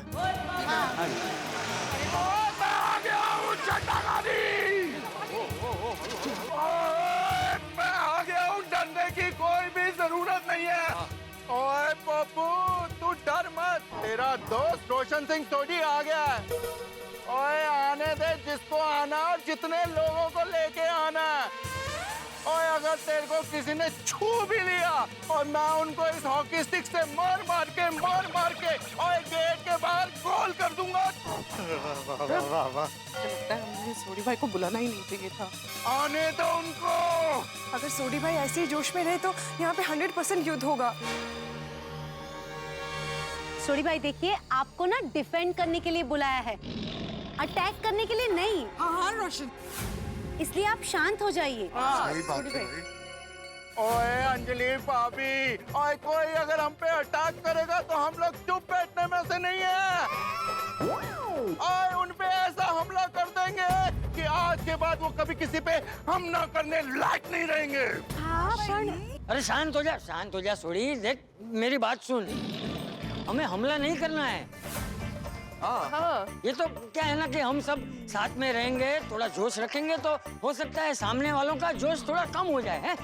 मैं आ गया हूँ, डरने की कोई भी जरूरत नहीं है। ओए पप्पू, तू डर मत, तेरा दोस्त रोशन सिंह सोडी आ गया है। ओए आने दे जिसको आना, और जितने लोगों को लेके आना है। और अगर तेरे को किसी ने छू भी लिया और मैं उनको इस हॉकी स्टिक से मार मार के और गेट के बाहर गोल कर दूंगा। वाह वाह। लगता है हमें सोडी भाई को बुलाना ही नहीं चाहिए था। आने दो उनको। अगर सोडी भाई ऐसे ही जोश में रहे तो यहाँ पे 100% युद्ध होगा। सोडी भाई देखिए, आपको ना डिफेंड करने के लिए बुलाया है, अटैक करने के लिए नहीं। हाँ रोशन, इसलिए आप शांत हो जाइए। सही बात है। ओए अंजलि भाभी, और कोई अगर हम पे अटैक करेगा तो हम लोग चुप बैठने में से नहीं है। और उन पे ऐसा हमला कर देंगे कि आज के बाद वो कभी किसी पे हमला करने लायक नहीं रहेंगे। अरे शांत हो जा सोडी। देख मेरी बात सुन, हमें हमला नहीं करना है। हाँ, ये तो क्या है ना कि हम सब साथ में रहेंगे, थोड़ा जोश रखेंगे तो हो सकता है सामने वालों का जोश थोड़ा कम हो जाए। है?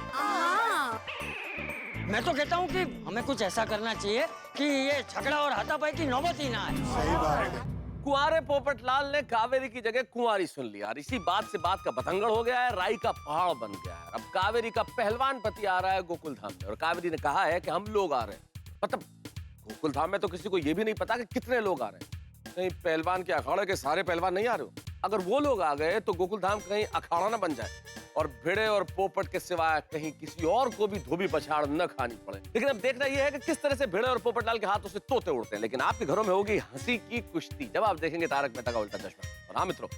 मैं तो कहता हूँ कि हमें कुछ ऐसा करना चाहिए कि ये झगड़ा और हाथापाई की नौबत ही ना आए। सही बात है। कुंवारे पोपटलाल ने कावेरी की जगह कुंवारी सुन लिया और इसी बात से बात का बतंगड़ हो गया है, राई का पहाड़ बन गया है। अब कावेरी का पहलवान पति आ रहा है गोकुलधाम में और कावेरी ने कहा है कि हम लोग आ रहे हैं। मतलब गोकुलधाम में तो किसी को ये भी नहीं पता कि कितने लोग आ रहे हैं। कहीं पहलवान के अखाड़े के सारे पहलवान नहीं आ रहे हो? अगर वो लोग आ गए तो गोकुलधाम कहीं अखाड़ा ना बन जाए और भिड़े और पोपट के सिवाय कहीं किसी और को भी धोबी पछाड़ न खानी पड़े। लेकिन अब देखना यह है कि किस तरह से भिड़े और पोपटलाल के हाथों से तोते उड़ते हैं। लेकिन आपके घरों में होगी हंसी की कुश्ती जब आप देखेंगे तारक मेहता का उल्टा चश्मा। और हाँ मित्रों,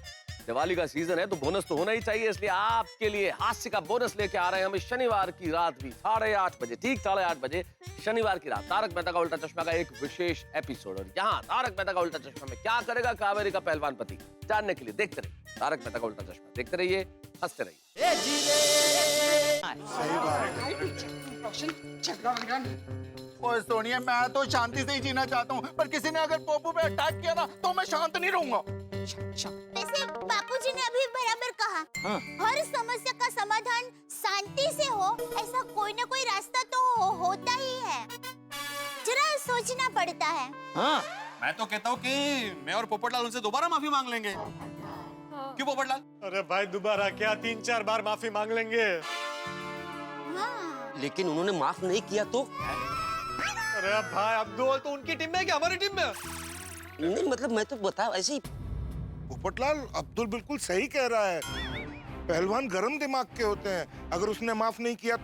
दिवाली का सीजन है तो बोनस तो होना ही चाहिए, इसलिए आपके लिए हास्य का बोनस लेके आ रहे हैं हम इस शनिवार की रात भी 8:30 बजे, ठीक 8:30 बजे शनिवार की रात तारक मेहता का उल्टा चश्मा का एक विशेष एपिसोड। और यहाँ तारक मेहता का उल्टा चश्मा में क्या करेगा कावेरी का पहलवान पति, जानने के लिए देखते रहिए तारक मेहता का उल्टा चश्मा। देखते रहिए, हंसते रहिए। सही बात है। ओए सोनिया, मैं तो शांति से ही जीना चाहता हूँ, पर किसी ने अगर पोपू पे अटैक किया ना तो मैं शांत नहीं रहूंगा। वैसे बापूजी ने अभी बराबर कहा। हर समस्या का समाधान शांति से हो, ऐसा कोई ना कोई रास्ता तो होता ही है। जरा सोचना पड़ता है। हाँ, मैं तो कहता हूँ कि मैं और पोपटलाल उनसे दोबारा माफी मांग लेंगे। क्यों पोपटलाल? अरे भाई दोबारा क्या, 3-4 बार माफी मांग लेंगे। हाँ। लेकिन उन्होंने माफ नहीं किया तो? अरे भाई अब्दुल तो उनकी टीम में है कि हमारी टीम में? नहीं मतलब मैं तो बता ऐसे ही पोपटलाल, अब्दुल बिल्कुल सही कह रहा है। पहलवान गरम दिमाग के होते हैं, अगर उसने माफ नहीं किया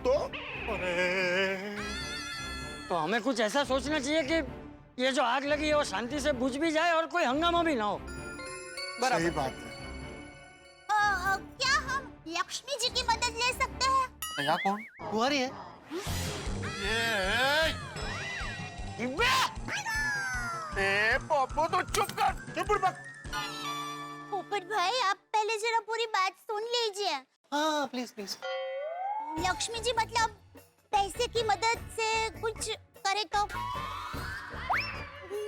तो हमें कुछ ऐसा सोचना चाहिए कि ये जो आग लगी है वो शांति से बुझ भी जाए और कोई हंगामा भी ना हो। सही बात है। क्या हम लक्ष्मी जी की मदद ले सकते हैं? यहाँ कौन? कुंवारी है। पप्पू तो चुप कर, चुप कर। पोपट भाई आप पहले जरा पूरी बात सुन लीजिए। हाँ प्लीज प्लीज। लक्ष्मी जी मतलब पैसे की मदद से कुछ करे तो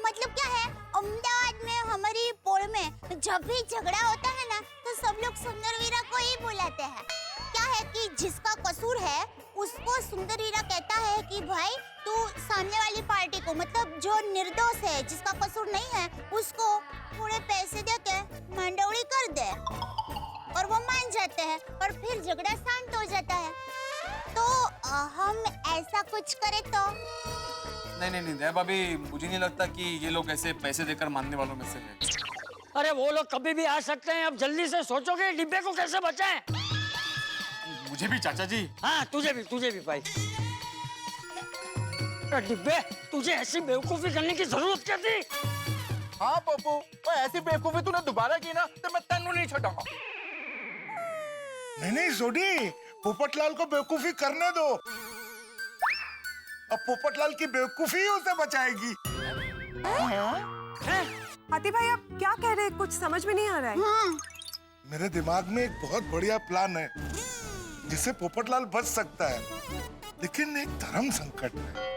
मतलब क्या है, अहमदाबाद में हमारी पोल में जब भी झगड़ा होता है ना तो सब लोग सुंदरवीरा को ही बुलाते हैं। क्या है कि जिसका कसूर है उसको सुंदरवीरा कहता है कि भाई तू सामने वाली पार्टी को मतलब जो निर्दोष है जिसका कसूर नहीं है उसको थोड़े पैसे दे के मंडौड़ी कर दे और वो मान जाते हैं और फिर झगड़ा शांत हो जाता है। तो हम ऐसा कुछ करें तो? नहीं दया भाभी, मुझे नहीं लगता कि ये लोग ऐसे पैसे देकर मानने वालों में से हैं। अरे वो लोग कभी भी आ सकते हैं। अब जल्दी से सोचोगे डिब्बे को कैसे बचाएं? मुझे भी चाचा जी। हाँ तुझे भी भाई। डिब्बे, तुझे ऐसी बेवकूफी करने की जरूरत क्या थी? हाँ पप्पू, वो ऐसी बेवकूफी तूने दोबारा की ना तो मैं तेनू नहीं छोड़ूंगा। नहीं सोडी, पोपटलाल को बेवकूफी करने दो। अब पोपटलाल की बेवकूफी ही उसे बचाएगी। हाथी भाई आप क्या कह रहे हैं? कुछ समझ में नहीं आ रहा है। मेरे दिमाग में एक बहुत बढ़िया प्लान है जिससे पोपटलाल बच सकता है, लेकिन एक धर्म संकट है।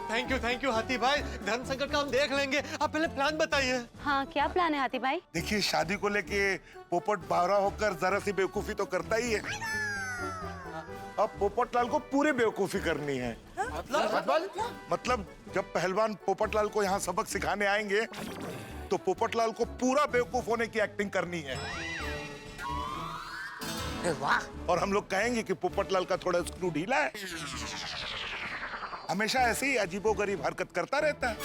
थैंक यू हाथी भाई, धर्म संकट का हम देख लेंगे। आप पहले प्लान बताइए। हाँ क्या प्लान है हाथी भाई? देखिए, शादी को लेके पोपट बावरा होकर जरा सी बेवकूफी तो करता ही है। अब पोपटलाल को पूरी बेवकूफी करनी है। मतलब जब पहलवान पोपटलाल को यहाँ सबक सिखाने आएंगे तो पोपटलाल को पूरा बेवकूफ होने की एक्टिंग करनी है। वाह। और हम लोग कहेंगे कि पोपटलाल का थोड़ा स्क्रू ढीला है, हमेशा ऐसे ही अजीबोगरीब हरकत करता रहता है।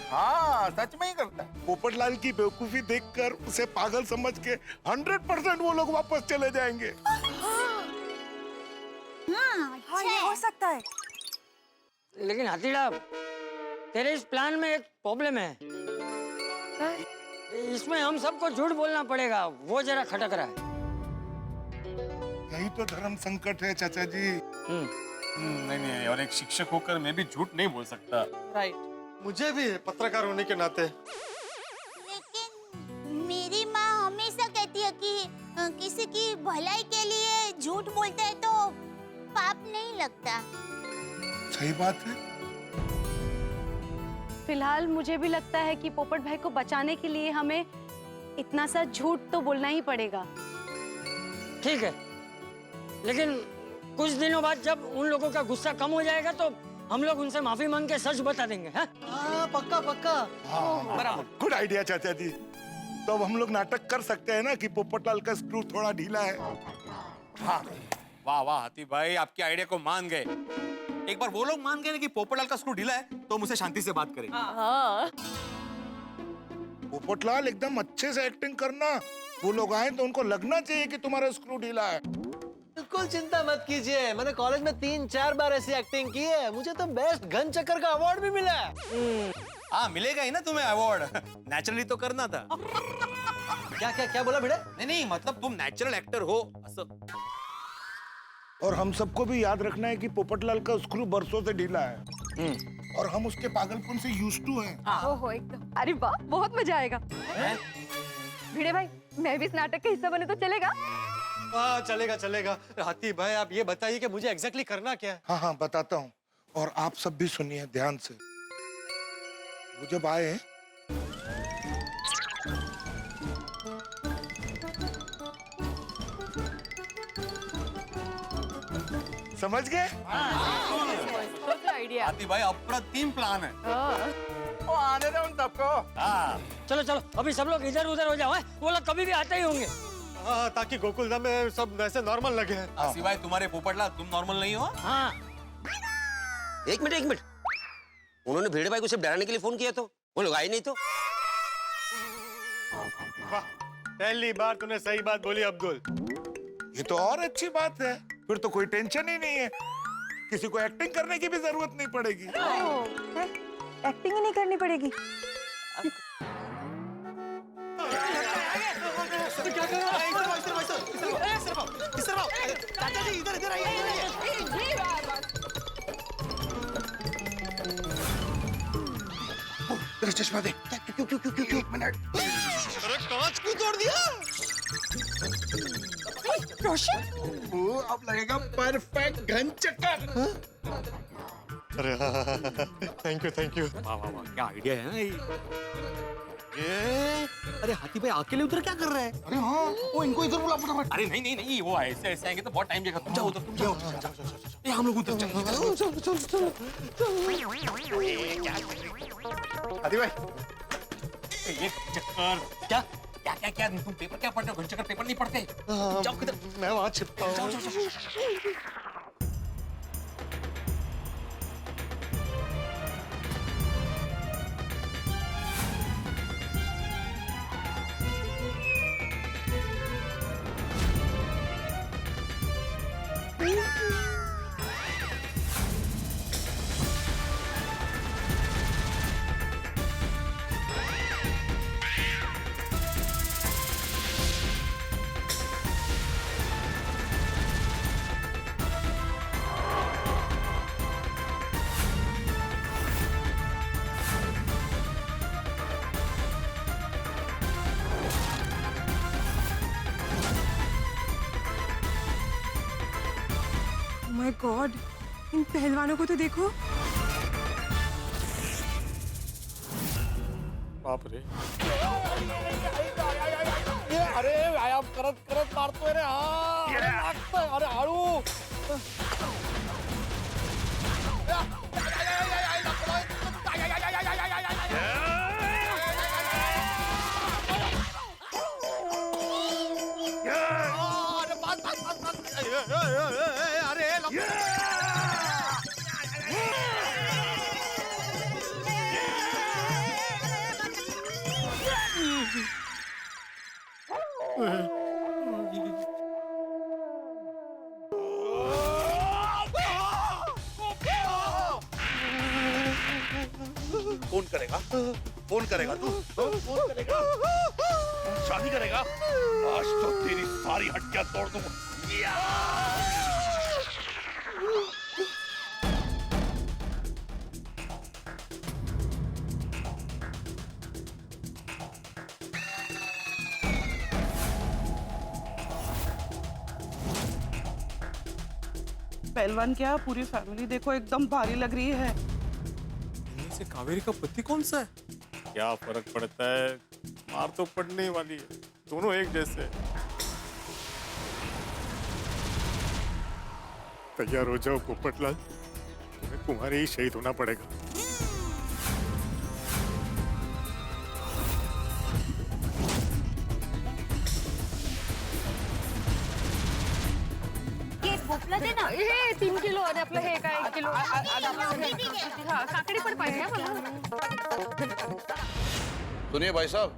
हाँ सच में ही करता है। पोपटलाल की बेवकूफी देखकर उसे पागल समझ के 100% वो लोग वापस चले जाएंगे। हाँ ये हो सकता है। लेकिन हाथीड़ा, तेरे इस प्लान में एक प्रॉब्लम है। इसमें हम सबको झूठ बोलना पड़ेगा, वो जरा खटक रहा है। यही तो धर्म संकट है चाचा जी। नहीं, और एक शिक्षक होकर मैं भी झूठ नहीं बोल सकता। राइट। मुझे भी पत्रकार होने के नाते। लेकिन मेरी माँ हमेशा कहती है कि किसी की भलाई के लिए झूठ बोलते हैं तो पाप नहीं लगता। सही बात है। फिलहाल मुझे भी लगता है कि पोपट भाई को बचाने के लिए हमें इतना सा झूठ तो बोलना ही पड़ेगा। ठीक है, लेकिन कुछ दिनों बाद जब उन लोगों का गुस्सा कम हो जाएगा तो हम लोग उनसे माफी मांग के सच बता देंगे। हाँ? पक्का। बराबर, गुड आइडिया चाचा जी। तो अब हम लोग नाटक कर सकते हैं ना कि पोपटलाल का स्क्रू थोड़ा ढीला है। हाँ, वाह हाथी भाई, आपके आइडिया को मान गए। एक बार वो लोग मान गए ना कि पोपटलाल का स्क्रू ढीला है तो मुझसे शांति से बात करेंगे। हाँ। पोपटलाल एकदम अच्छे से एक्टिंग करना। वो लोग आए तो उनको लगना चाहिए कि तुम्हारा स्क्रू ढीला है। बिल्कुल चिंता मत कीजिए, मैंने कॉलेज में 3-4 बार ऐसी एक्टिंग की है। मुझे तो बेस्ट घन चक्कर का अवार्ड भी मिला है। हाँ, मिलेगा ही ना तुम्हें अवार्ड। नेचुरली तो करना था। क्या बोला भिड़े? नहीं, मतलब तुम नेचुरल एक्टर हो। और हम सबको भी याद रखना है कि पोपटलाल का स्क्रू बरसों से ढीला है और हम उसके पागलपन से यूज्ड टू हैं। ओहो एकदम। अरे वाह, बहुत मजा आएगा। भिड़े भाई, मैं भी इस नाटक का हिस्सा बने तो चलेगा? हाँ चलेगा। हाथी भाई आप ये बताइए कि मुझे एग्जैक्टली करना क्या है? हाँ बताता हूँ, और आप सब भी सुनिए ध्यान से। वो जब आए समझ गए? आइडिया। हाथी भाई, अप्रतिम प्लान है। वो आने दो उन सबको। चलो अभी सब लोग इधर उधर हो जाओ। वो लोग कभी भी आते ही होंगे। हाँ, ताकि गोकुलधाम में सब वैसे नॉर्मल लगे। सिवाय तुम्हारे पोपटलाल, तुम नॉर्मल नहीं हो। हाँ। एक मिनट, उन्होंने भेड़े भाई को सिर्फ डराने के लिए फोन किया तो वो लोग आए नहीं तो? वाह, पहली बार तूने सही बात बोली अब्दुल। ये तो और अच्छी बात है, फिर तो कोई टेंशन ही नहीं है, किसी को एक्टिंग करने की भी जरूरत नहीं पड़ेगी। एक्टिंग ही नहीं करनी पड़ेगी। तेरा चश्मा दे। क्यों क्यों क्यों क्यों क्यों? एक मिनट। अरे कांच क्यों तोड़ दिया? रोशन, वो अब लगेगा परफेक्ट घन चक्कर। अरे थैंक यू। वाह वाह वाह, क्या आइडिया है ना ये। अरे हाथी भाई अकेले उधर क्या कर रहा है? अरे हाँ, वो इनको इधर बुला फटाफट। अरे नहीं नहीं नहीं, वो ऐसे ऐसे आएंगे तो बहुत टाइम लगेगा। तुम जाओ उधर, तुम जाओ। ये हम लोग उधर चल। हाथी भाई, ये चक्कर क्या क्या क्या क्या तुम पेपर क्या पढ़ते हो? घंचक्कर पेपर नहीं पढ़ते? जाओ किधर? मैं वहां छिपता हूँ। जाओ। माय गॉड, इन पहलवानों को तो देखो। बाप रे। अरे व्यायाम करत करत मारतोय रे हा. अरे लागतोय. अरे हळू. फोन करेगा? फोन करेगा तू? फोन करेगा? शादी करेगा? आज तो तेरी सारी हड्डियां तोड़ दूंगा। पहलवान क्या, पूरी फैमिली देखो एकदम भारी लग रही है। इनमें से कावेरी का पति कौन सा है? क्या फर्क पड़ता है, मार तो पड़ने ही वाली है, दोनों एक जैसे हैं। तैयार हो जाओ पोपटलाल, तुम्हें तुम्हारे ही शहीद होना पड़ेगा। भोपळा दे ना. हे 3 किलो आणि आपलं हे काय 1 किलो. हा काकडी पण पाहिजे हा मला. सुनिए भाई साहब,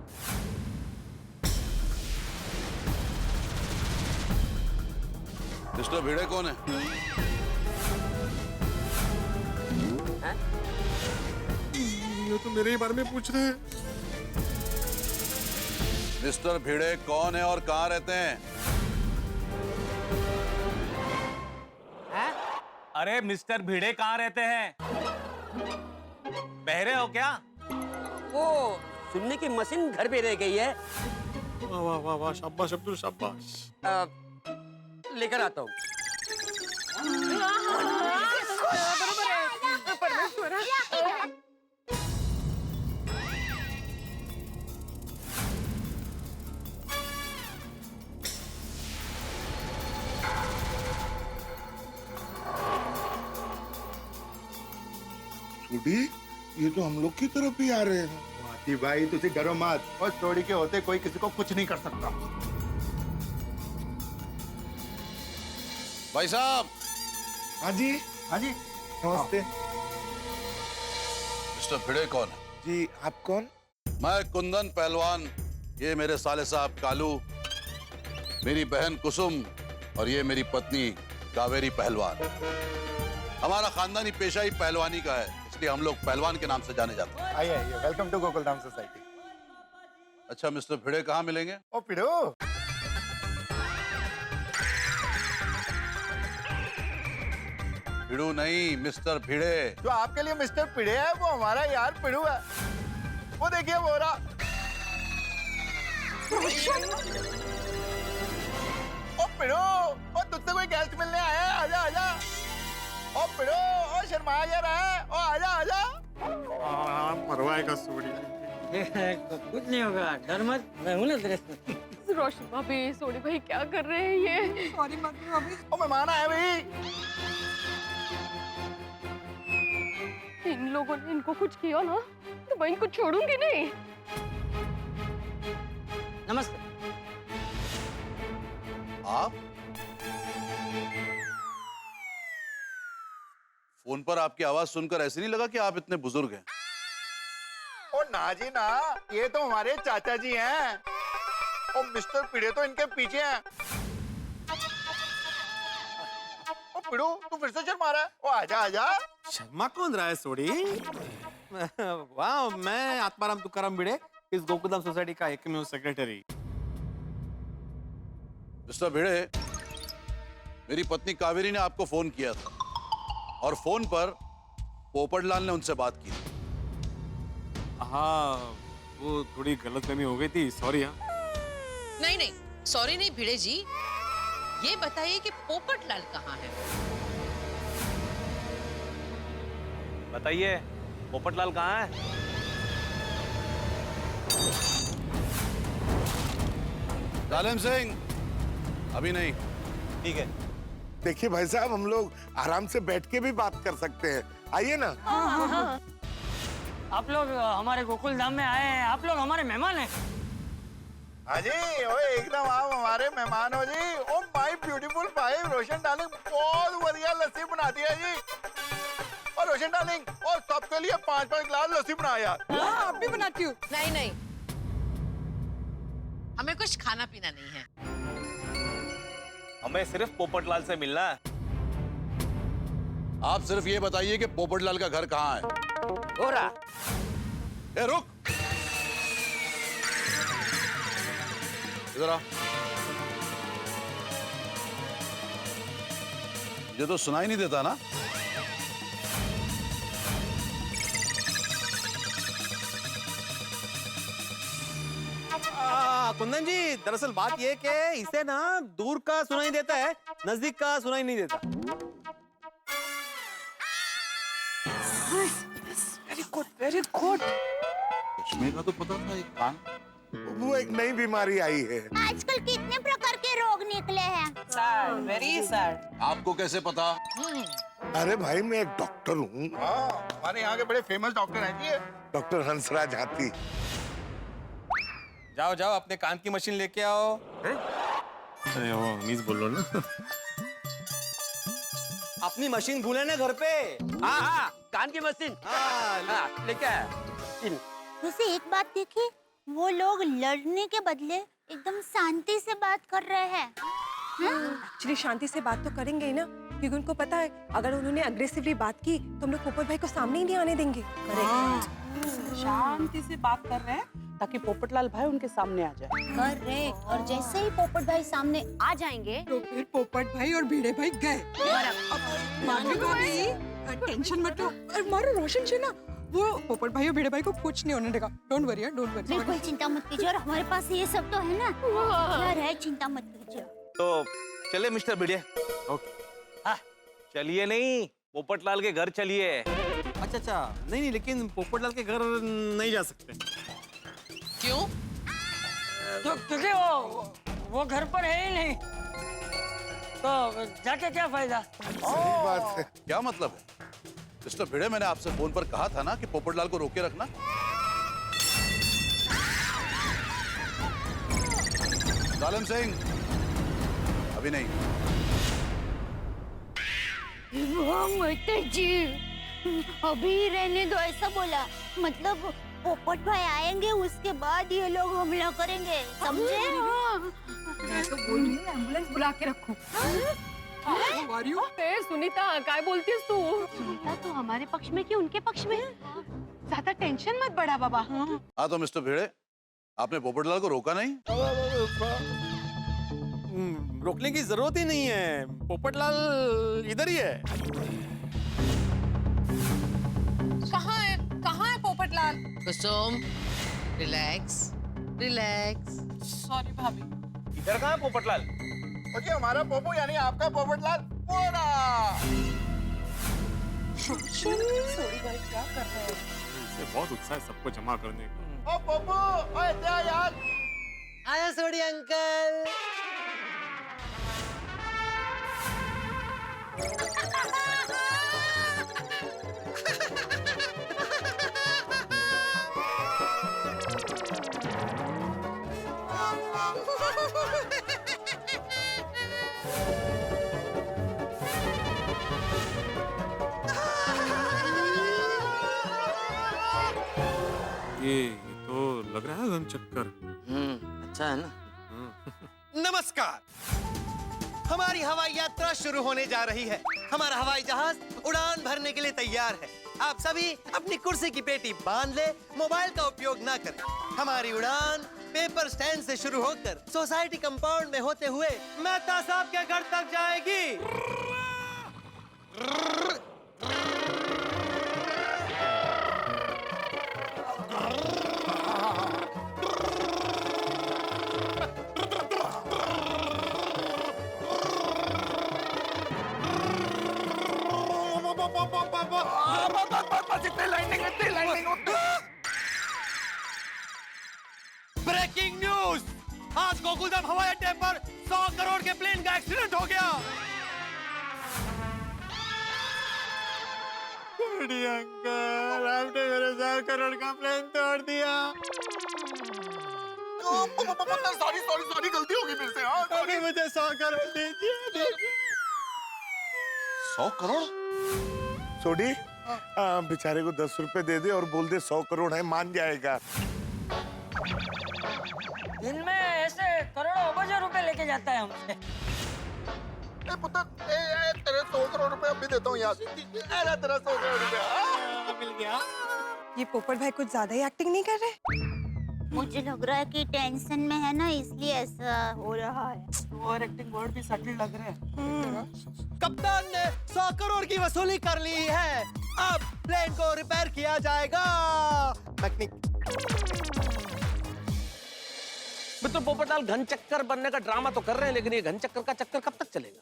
मिस्टर भिड़े कौन है? ये तो मेरे ही बारे में पूछ रहे हैं। मिस्टर भिड़े कौन है और कहाँ रहते हैं? अरे मिस्टर भिड़े कहाँ रहते हैं? बहरे हो क्या? वो सुनने की मशीन घर पे रह गई है। वाह वाह वाह वाह, शाबाश अब्दुल शाबाश। लेकर आता हूँ। छोटी, ये तो हम लोग की तरफ ही आ रहे हैं। हाथी भाई तुझे डरो मत, और चोरी के होते कोई किसी को कुछ नहीं कर सकता। भाई साहब। हाँ जी, हाँ जी, नमस्ते। मिस्टर भिड़े कौन है? जी आप कौन? मैं कुंदन पहलवान ये मेरे साले साहब कालू, मेरी बहन कुसुम और ये मेरी पत्नी कावेरी पहलवान। हमारा खानदानी पेशा ही पहलवानी का है, इसलिए हम लोग पहलवान के नाम से जाने जाते हैं। आइए आइए, वेलकम टू गोकुलधाम सोसाइटी। अच्छा मिस्टर भिड़े कहाँ मिलेंगे? ओ पिड़ो, भिड़ू नहीं, मिस्टर भिड़े। जो आपके लिए मिस्टर पिड़े है वो हमारा यार पिड़ू है। वो देखिए वो रहा। ओ पिड़ो, ओ तुझसे कोई गेस्ट मिलने आया है, आजा आजा। ओ पिड़ो, ओ शर्माया जा रहा है, ओ आजा आजा। मरवाएगा सोड़ी। कुछ नहीं होगा, डर मत, मैं हूं ना तेरे साथ। रोशन भाभी, सोनी भाई क्या कर रहे हैं ये? सॉरी मम्मी भाभी। ओ मेहमान आए भाई। इन लोगों ने इनको कुछ किया ना तो मैं इनको छोड़ूंगी नहीं। नमस्ते। आप? फोन पर आपकी आवाज सुनकर ऐसे नहीं लगा कि आप इतने बुजुर्ग हैं। ओ ना जी ना, ये तो हमारे चाचा जी हैं। ओ मिस्टर पिड़े तो इनके पीछे हैं। ओ पिड़ो, तू फिर से शर्मा रहा है? ओ आजा आजा। शर्मा कौन रहा है सोड़ी? वाह, मैं आत्माराम तुकाराम भिड़े, इस गोकुलधाम सोसाइटी का एकमेव सेक्रेटरी। मिस्टर भिड़े, मेरी पत्नी कावेरी ने आपको फोन किया था और फोन पर पोपटलाल ने उनसे बात की। हाँ, वो थोड़ी गलतफहमी हो गई थी, सॉरी। हाँ नहीं नहीं, सॉरी नहीं भिड़े जी। ये बताइए कि पोपटलाल कहाँ है? बताइए, पोपटलाल कहाँ है? जालिम सिंह, अभी नहीं। ठीक है। देखिए भाई साहब, हम लोग आराम से बैठ के भी बात कर सकते हैं, आइए ना। आप लोग हमारे गोकुल धाम में आए हैं, आप लोग हमारे मेहमान हैं। हाँ जी, ओ एकदम आप हमारे मेहमान हो जी। Oh my beautiful wife Roshan darling, बहुत बढ़िया लस्सी बनाती है जी। और रोशन डार्लिंग, और सबके लिए 5-5 गिलास लस्सी बना यार। हाँ, आप भी बनाती हूँ। नहीं नहीं, हमें कुछ खाना पीना नहीं है। हमें सिर्फ पोपटलाल से मिलना है। आप सिर्फ ये बताइए कि पोपटलाल का घर कहाँ है? हो रहा। ए रुक, इधर आ। ये तो सुनाई नहीं देता ना? कुंदन जी, दरअसल बात ये कि इसे ना दूर का सुनाई देता है, नजदीक का सुनाई नहीं देता। Very good very good. Lakshmi का तो पता था, एक कान। वो एक नई बीमारी आई है। आजकल कितने प्रकार के रोग निकले हैं। Sad, very sad. आपको कैसे पता? अरे भाई, मैं एक डॉक्टर हूँ। हाँ, हमारे यहाँ के बड़े फेमस डॉक्टर हैं जी। डॉक्टर हंसराज हाथी। जाओ जाओ, अपने कान की मशीन लेके आओ। अरे वो मीज बोल लो ना। अपनी मशीन भूले ना घर पे। हाँ हाँ, कान की मशीन। हाँ, लेके आया। वैसे एक बात देखी, वो लोग लड़ने के बदले एकदम शांति से बात कर रहे हैं। एक्चुअली शांति से बात तो करेंगे ही ना, क्योंकि उनको पता है अगर उन्होंने अग्रेसिवली बात की तो हम लोग पोपट भाई को सामने ही नहीं आने देंगे। शांति से बात कर रहे हैं ताकि पोपटलाल भाई उनके सामने आ जाए। करेक्ट। और जैसे ही पोपट भाई सामने आ जाएंगे तो फिर पोपट भाई और भिड़े भाई गए। टेंशन मत लो, और मारो रोशन जी ना, वो पोपट भाई और भिड़े भाई को कुछ नहीं होने देगा। डोंट वरी यार, डोंट वरी। बिल्कुल चिंता मत कीजिए, और हमारे पास ये सब तो है ना, घर है, चिंता मत कीजिए। तो चले मिस्टर भिड़े। चलिए नहीं, पोपटलाल के घर चलिए। अच्छा अच्छा, नहीं, लेकिन पोपटलाल के घर नहीं जा सकते। क्यों? तो क्योंकि वो घर पर है ही नहीं, तो जाके क्या फायदा। सही बात है। क्या मतलब है? मिस्टर भिड़े, मैंने आपसे फोन पर कहा था ना कि पोपटलाल को रोके रखना। जालिम सिंह, अभी नहीं। माता जी, अभी रहने दो, ऐसा बोला। मतलब पोपट भाई आएंगे उसके बाद ये लोग हमला करेंगे, समझे? मैं तो बोल रही हूँ एम्बुलेंस बुला के रखूं। सुनीता काय बोलतीस तू? सुनीता तो हमारे पक्ष में कि उनके पक्ष में? ज्यादा टेंशन मत बढ़ा बाबा। हाँ तो मिस्टर भिड़े, आपने पोपटलाल को रोका नहीं? रोकने की जरूरत ही नहीं है, पोपटलाल इधर ही है। कहाँ है पोपटलाल? कुसुम, रिलैक्स, रिलैक्स। सॉरी भाभी। इधर कहाँ है पोपटलाल? जी हमारा पोपो यानी आपका पोपटलाल पूरा। सॉरी भाई, क्या कर रहे हैं? इसे बहुत उत्साह है सबको जमा करने का। ओ पोपो, ओए क्या यार? आया सोडी अंकल। ये तो लग रहा है गन चक्कर। अच्छा है ना? नमस्कार, हमारी हवाई यात्रा शुरू होने जा रही है। हमारा हवाई जहाज उड़ान भरने के लिए तैयार है। आप सभी अपनी कुर्सी की पेटी बांध ले, मोबाइल का उपयोग ना करें। हमारी उड़ान पेपर स्टैंड से शुरू होकर सोसाइटी कंपाउंड में होते हुए मेहता साहब के घर तक जाएगी। ब्रेकिंग न्यूज, आज गोकुलधाम हवाई अड्डे पर 100 करोड़ के प्लेन का एक्सीडेंट हो गया। अंकल, आपने मेरे 100 करोड़ का प्लेन तोड़ दिया। सॉरी गलती हो गई मेरे से। अभी मुझे 100 करोड़ दीजिए। 100 करोड़? सोडी, बेचारे को 10 रुपए दे दे और बोल दे 100 करोड़ है, मान जाएगा। दिन में ऐसे करोड़ों अबजों रुपए लेके जाता है हमसे। पुत्र, तेरे 100 करोड़ रुपए अभी देता हूँ यार। तेरा 100 करोड़ रुपया मिल गया। ये पोपट भाई कुछ ज्यादा ही एक्टिंग नहीं कर रहे? मुझे लग रहा है कि टेंशन में है ना, इसलिए ऐसा हो रहा है। और एक्टिंग वर्ड भी सटल लग रहे हैं। कप्तान ने 100 करोड़ की वसूली कर ली है। अब प्लेन को रिपेयर किया जाएगा। मैकेनिक। मित्र पोपटलाल घन चक्कर बनने का ड्रामा तो कर रहे हैं, लेकिन ये घन चक्कर का चक्कर कब तक चलेगा?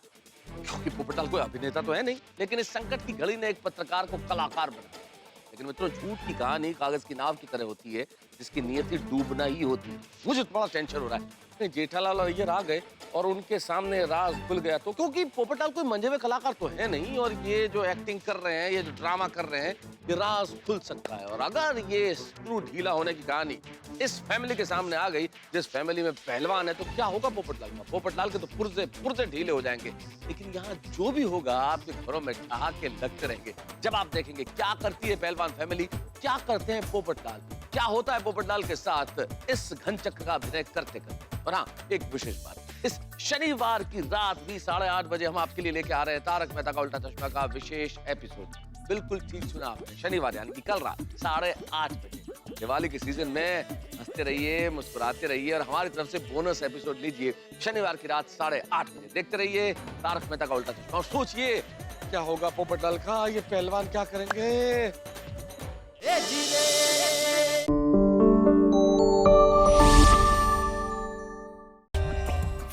क्योंकि पोपटलाल कोई अभिनेता तो है नहीं, लेकिन इस संकट की घड़ी ने एक पत्रकार को कलाकार बनाया। लेकिन मित्रों, झूठ की कहानी कागज की नाव की तरह होती है, जिसकी नियति डूबना ही होती है। मुझे तो बड़ा टेंशन हो रहा है। जेठालाल अय्यर आ गए और उनके सामने राज खुल गया तो, क्योंकि पोपटलाल कोई मंझे हुए कलाकार तो है नहीं, और ये जो एक्टिंग कर रहे हैं, ये जो ड्रामा कर रहे हैं, ये राज खुल सकता है। और अगर ये स्क्रू ढीला होने की कहानी इस फैमिली के सामने आ गई, जिस फैमिली में पहलवान है, तो क्या होगा पोपटलाल का? पोपटलाल के तो पुर्जे ढीले हो जाएंगे। लेकिन यहाँ जो भी होगा आपके घरों में ठहाके लगते रहेंगे जब आप देखेंगे क्या करती है पहलवान फैमिली, क्या करते हैं पोपटलाल, क्या होता है पोपटलाल के साथ इस घन चक्र का अभिनय करते करते। और हाँ, एक विशेष बात, इस शनिवार की रात भी 8:30 बजे हम आपके लिए लेके आ रहे हैं तारक मेहता का उल्टा चश्मा का विशेष एपिसोड। बिल्कुल ठीक सुना आपने, शनिवार यानी कि कल रात 8:30 बजे। दिवाली के सीजन में हंसते रहिए, मुस्कुराते रहिए और हमारी तरफ से बोनस एपिसोड लीजिए शनिवार की रात 8:30 बजे। देखते रहिए तारक मेहता का उल्टा चश्मा और सोचिए क्या होगा पोपटलाल का, ये पहलवान क्या करेंगे।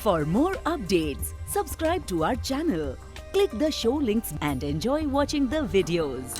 For more updates, subscribe to our channel, click the show links and enjoy watching the videos.